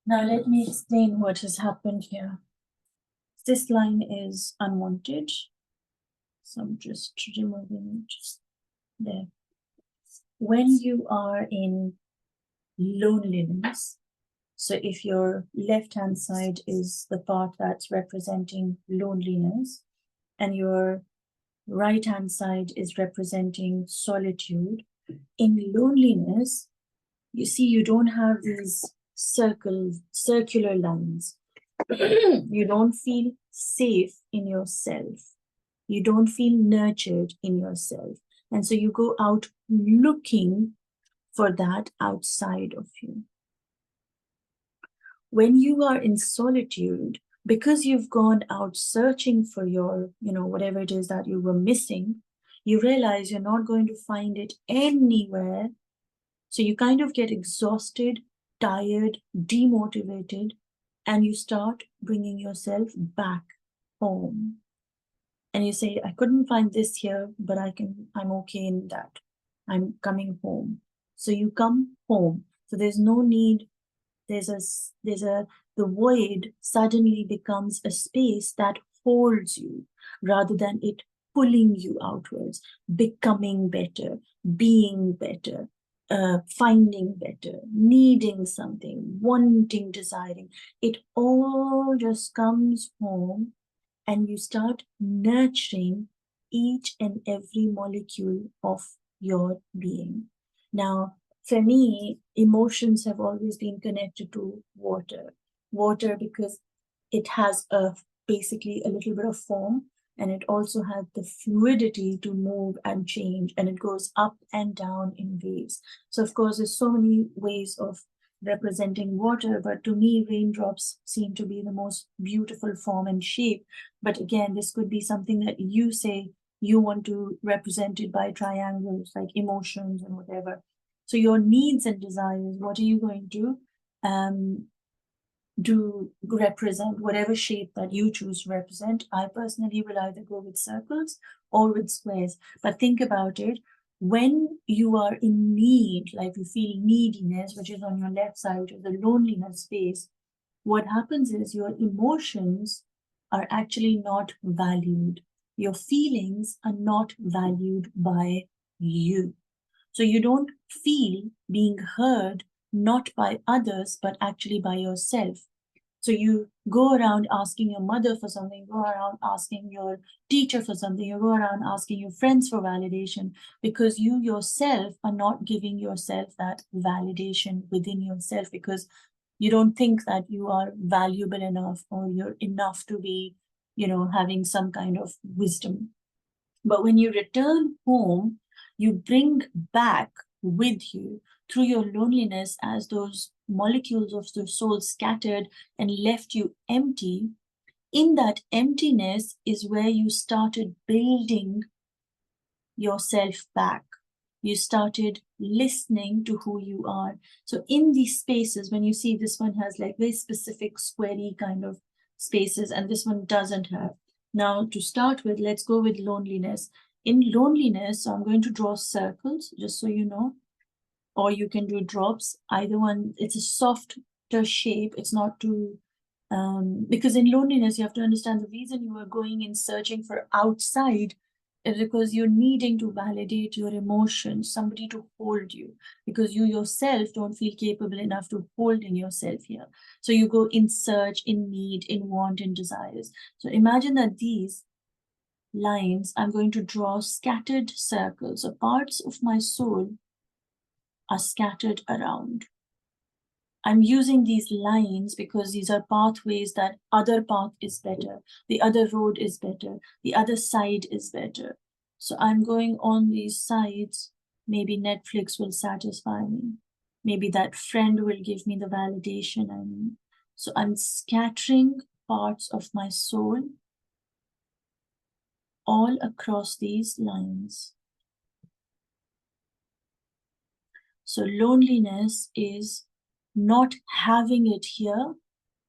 Now let me explain what has happened here. This line is unwanted, so I'm just removing it there. When you are in loneliness, so if your left-hand side is the part that's representing loneliness, and your right-hand side is representing solitude, in loneliness, you see, you don't have these circular lines. You don't feel safe in yourself. You don't feel nurtured in yourself. And so you go out looking for that outside of you. When you are in solitude, because you've gone out searching for your, whatever it is that you were missing, you realize you're not going to find it anywhere. So you kind of get exhausted, tired, demotivated, and you start bringing yourself back home. And you say, I couldn't find this here, but I'm okay in that. I'm coming home. So you come home. So there's no need. The void suddenly becomes a space that holds you rather than it pulling you outwards, becoming better, being better, finding better, needing something, wanting, desiring. It all just comes home, and you start nurturing each and every molecule of your being. Now, for me, emotions have always been connected to water. Water because it has basically a little bit of form, and it also has the fluidity to move and change, and it goes up and down in waves. So of course, there's so many ways of representing water, but to me, raindrops seem to be the most beautiful form and shape. But again, this could be something that you say you want to represent it by triangles, like emotions and whatever. So your needs and desires, what are you going to do represent? Whatever shape that you choose to represent. I personally will either go with circles or with squares. But think about it. When you are in need, like you feel neediness, which is on your left side, which is the loneliness phase, what happens is your emotions are actually not valued. Your feelings are not valued by you. So you don't feel being heard not by others, but actually by yourself. So you go around asking your mother for something, go around asking your teacher for something, you go around asking your friends for validation, because you yourself are not giving yourself that validation within yourself, because you don't think that you are valuable enough or you're enough to be, having some kind of wisdom. But when you return home, you bring back with you through your loneliness, as those molecules of the soul scattered and left you empty. In that emptiness is where you started building yourself back. You started listening to who you are. So in these spaces, when you see this one has like very specific squarey kind of spaces, and this one doesn't have. Now, to start with, let's go with loneliness. In loneliness, so I'm going to draw circles, just so you know, or you can do drops. Either one, it's a softer shape. It's not too, because in loneliness, you have to understand the reason you are going and searching for outside is because you're needing to validate your emotions, somebody to hold you, because you yourself don't feel capable enough to hold in yourself here. So you go in search, in need, in want, in desires. So imagine that these lines, I'm going to draw scattered circles. So parts of my soul are scattered around. I'm using these lines because these are pathways that other path is better, the other road is better, the other side is better. So I'm going on these sides. Maybe Netflix will satisfy me. Maybe that friend will give me the validation I need. So I'm scattering parts of my soul all across these lines. So loneliness is not having it here,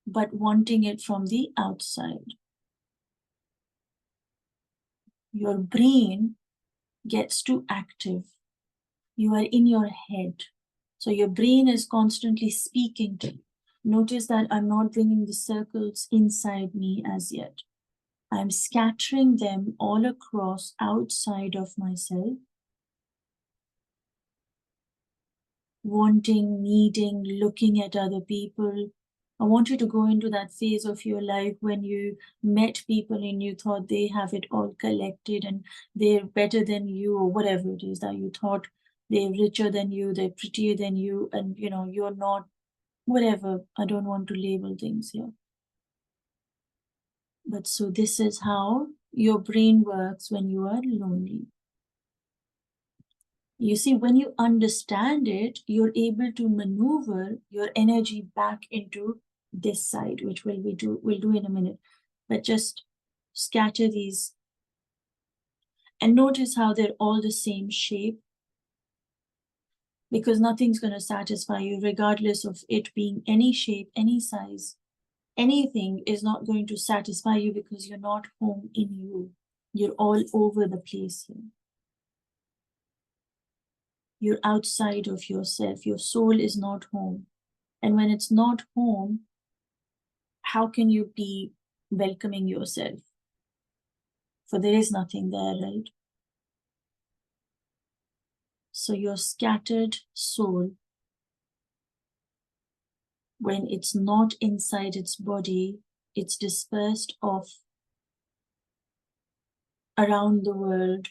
but wanting it from the outside. Your brain gets too active. You are in your head. So your brain is constantly speaking to you. Notice that I'm not bringing the circles inside me as yet. I'm scattering them all across outside of myself, wanting, needing, looking at other people. I want you to go into that phase of your life when you met people and you thought they have it all collected and they're better than you, or whatever it is that you thought. They're richer than you, they're prettier than you, and you're not, whatever. I don't want to label things here. But so this is how your brain works when you are lonely. You see, when you understand it, you're able to maneuver your energy back into this side, which we'll do in a minute. But just scatter these and notice how they're all the same shape, because nothing's going to satisfy you regardless of it being any shape, any size. Anything is not going to satisfy you because you're not home in you. You're all over the place here. You're outside of yourself. Your soul is not home. And when it's not home, how can you be welcoming yourself? For there is nothing there, right? So your scattered soul, when it's not inside its body, it's dispersed off around the world,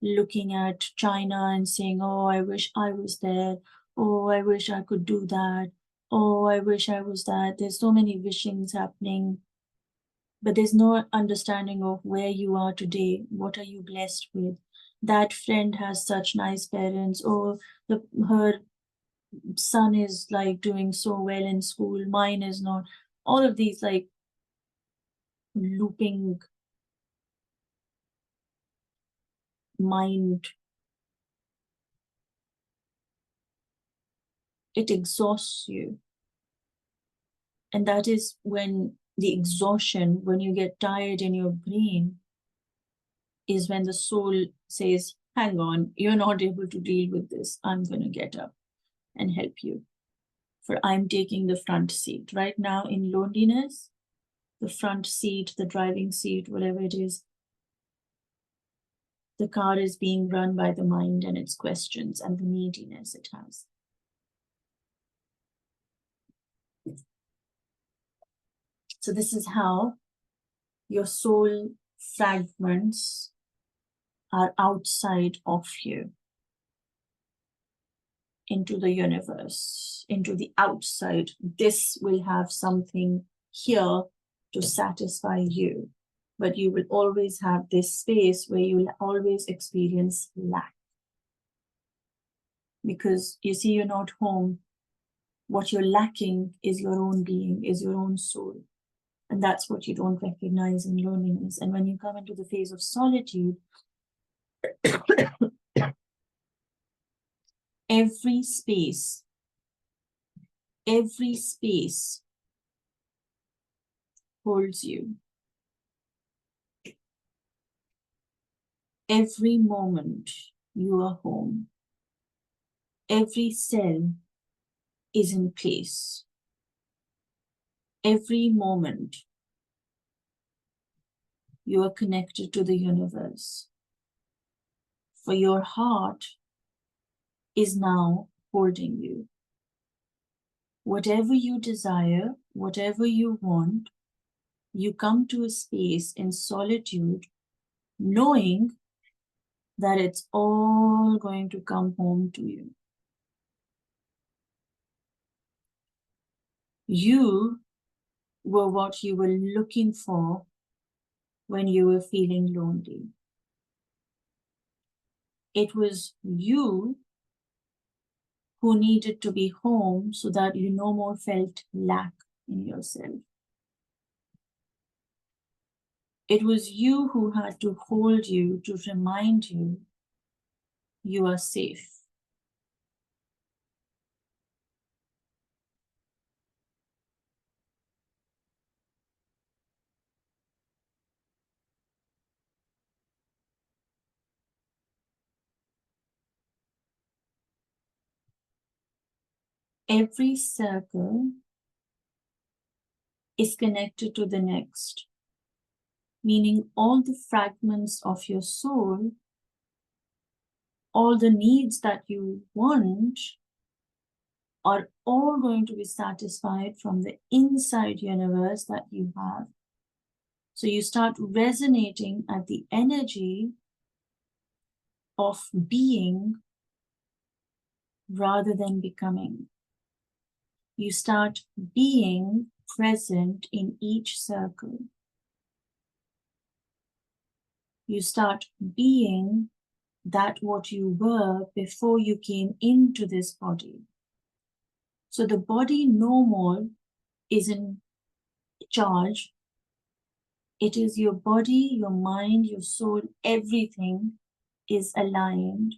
looking at China and saying, oh, I wish I was there. Oh, I wish I could do that. Oh, I wish I was that. There's so many wishings happening, but there's no understanding of where you are today. What are you blessed with? That friend has such nice parents. Oh, her son is like doing so well in school. Mine is not. All of these like looping mind, it exhausts you. And that is when the exhaustion, when you get tired in your brain, is when the soul says, hang on, you're not able to deal with this. I'm going to get up and help you. For I'm taking the front seat. Right now in loneliness, the front seat, the driving seat, whatever it is, the car is being run by the mind and its questions and the neediness it has. So this is how your soul fragments are outside of you, into the universe, into the outside. This will have something here to satisfy you, but you will always have this space where you will always experience lack. Because you see, you're not home. What you're lacking is your own being, is your own soul. And that's what you don't recognize in loneliness. And when you come into the phase of solitude, every space holds you. Every moment you are home. Every cell is in place. Every moment you are connected to the universe. For your heart is now holding you. Whatever you desire, whatever you want, you come to a space in solitude knowing that it's all going to come home to you. You were what you were looking for when you were feeling lonely. It was you who needed to be home so that you no more felt lack in yourself. It was you who had to hold you to remind you you are safe. Every circle is connected to the next, meaning all the fragments of your soul, all the needs that you want are all going to be satisfied from the inside universe that you have. So you start resonating at the energy of being rather than becoming. You start being present in each circle. You start being that what you were before you came into this body. So the body no more is in charge. It is your body, your mind, your soul, everything is aligned,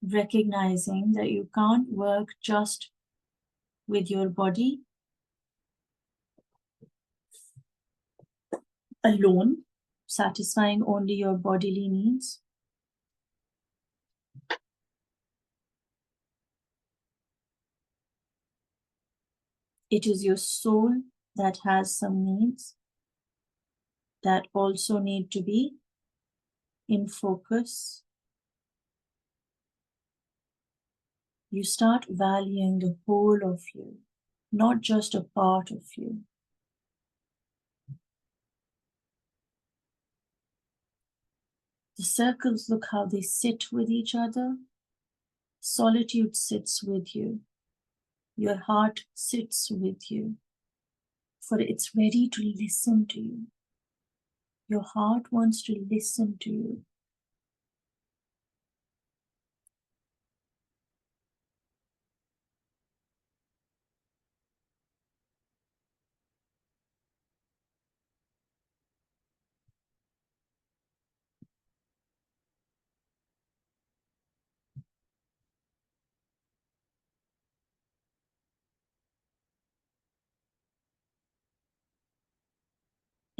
recognizing that you can't work just with your body alone, satisfying only your bodily needs. It is your soul that has some needs that also need to be in focus. You start valuing the whole of you, not just a part of you. The circles, look how they sit with each other. Solitude sits with you. Your heart sits with you, for it's ready to listen to you. Your heart wants to listen to you.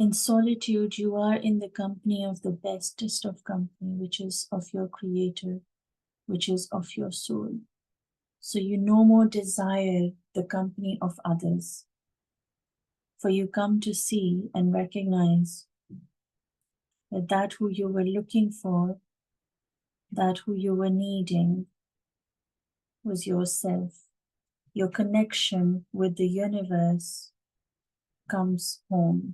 In solitude, you are in the company of the bestest of company, which is of your creator, which is of your soul. So you no more desire the company of others, for you come to see and recognize that that who you were looking for, that who you were needing, was yourself. Your connection with the universe comes home.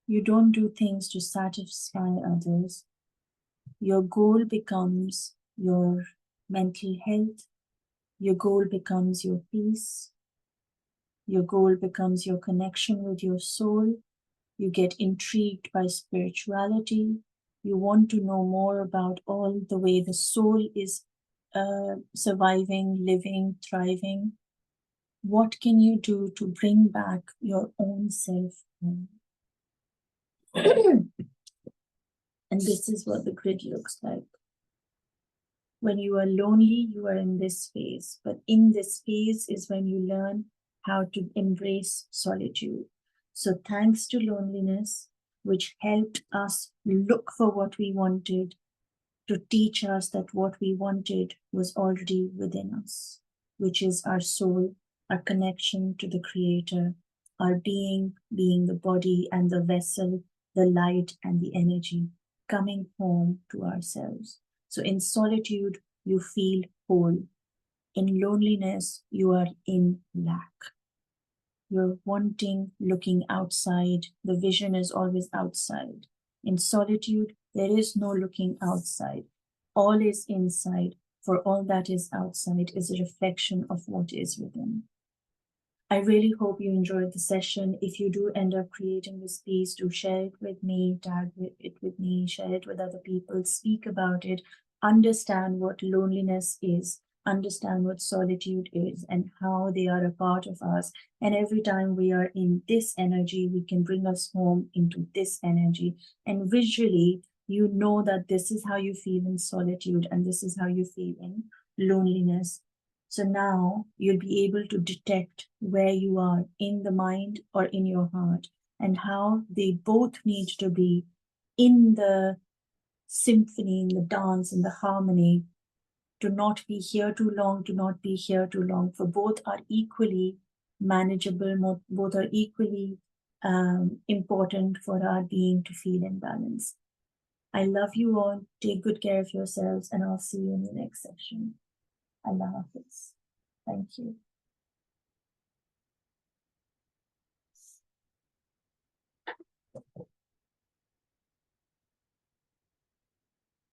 You don't do things to satisfy others. Your goal becomes your mental health. Your goal becomes your peace. Your goal becomes your connection with your soul. You get intrigued by spirituality. You want to know more about all the way the soul is surviving, living, thriving. What can you do to bring back your own self home? And this is what the grid looks like. When you are lonely, you are in this phase. But in this phase is when you learn how to embrace solitude. So thanks to loneliness, which helped us look for what we wanted, to teach us that what we wanted was already within us, which is our soul, our connection to the Creator, our being the body and the vessel, the light and the energy, coming home to ourselves. So in solitude, you feel whole. In loneliness, you are in lack. You're wanting, looking outside. The vision is always outside. In solitude, there is no looking outside. All is inside, for all that is outside is a reflection of what is within. I really hope you enjoyed the session. If you do end up creating this piece, do share it with me, tag it with me, share it with other people, speak about it, understand what loneliness is, understand what solitude is and how they are a part of us. And every time we are in this energy, we can bring us home into this energy. And visually, you know that this is how you feel in solitude and this is how you feel in loneliness. So now you'll be able to detect where you are in the mind or in your heart, and how they both need to be in the symphony, in the dance, in the harmony. To not be here too long, to not be here too long, for both are equally manageable, both are equally important for our being to feel in balance. I love you all. Take good care of yourselves, and I'll see you in the next session. Allah Hafiz. Thank you.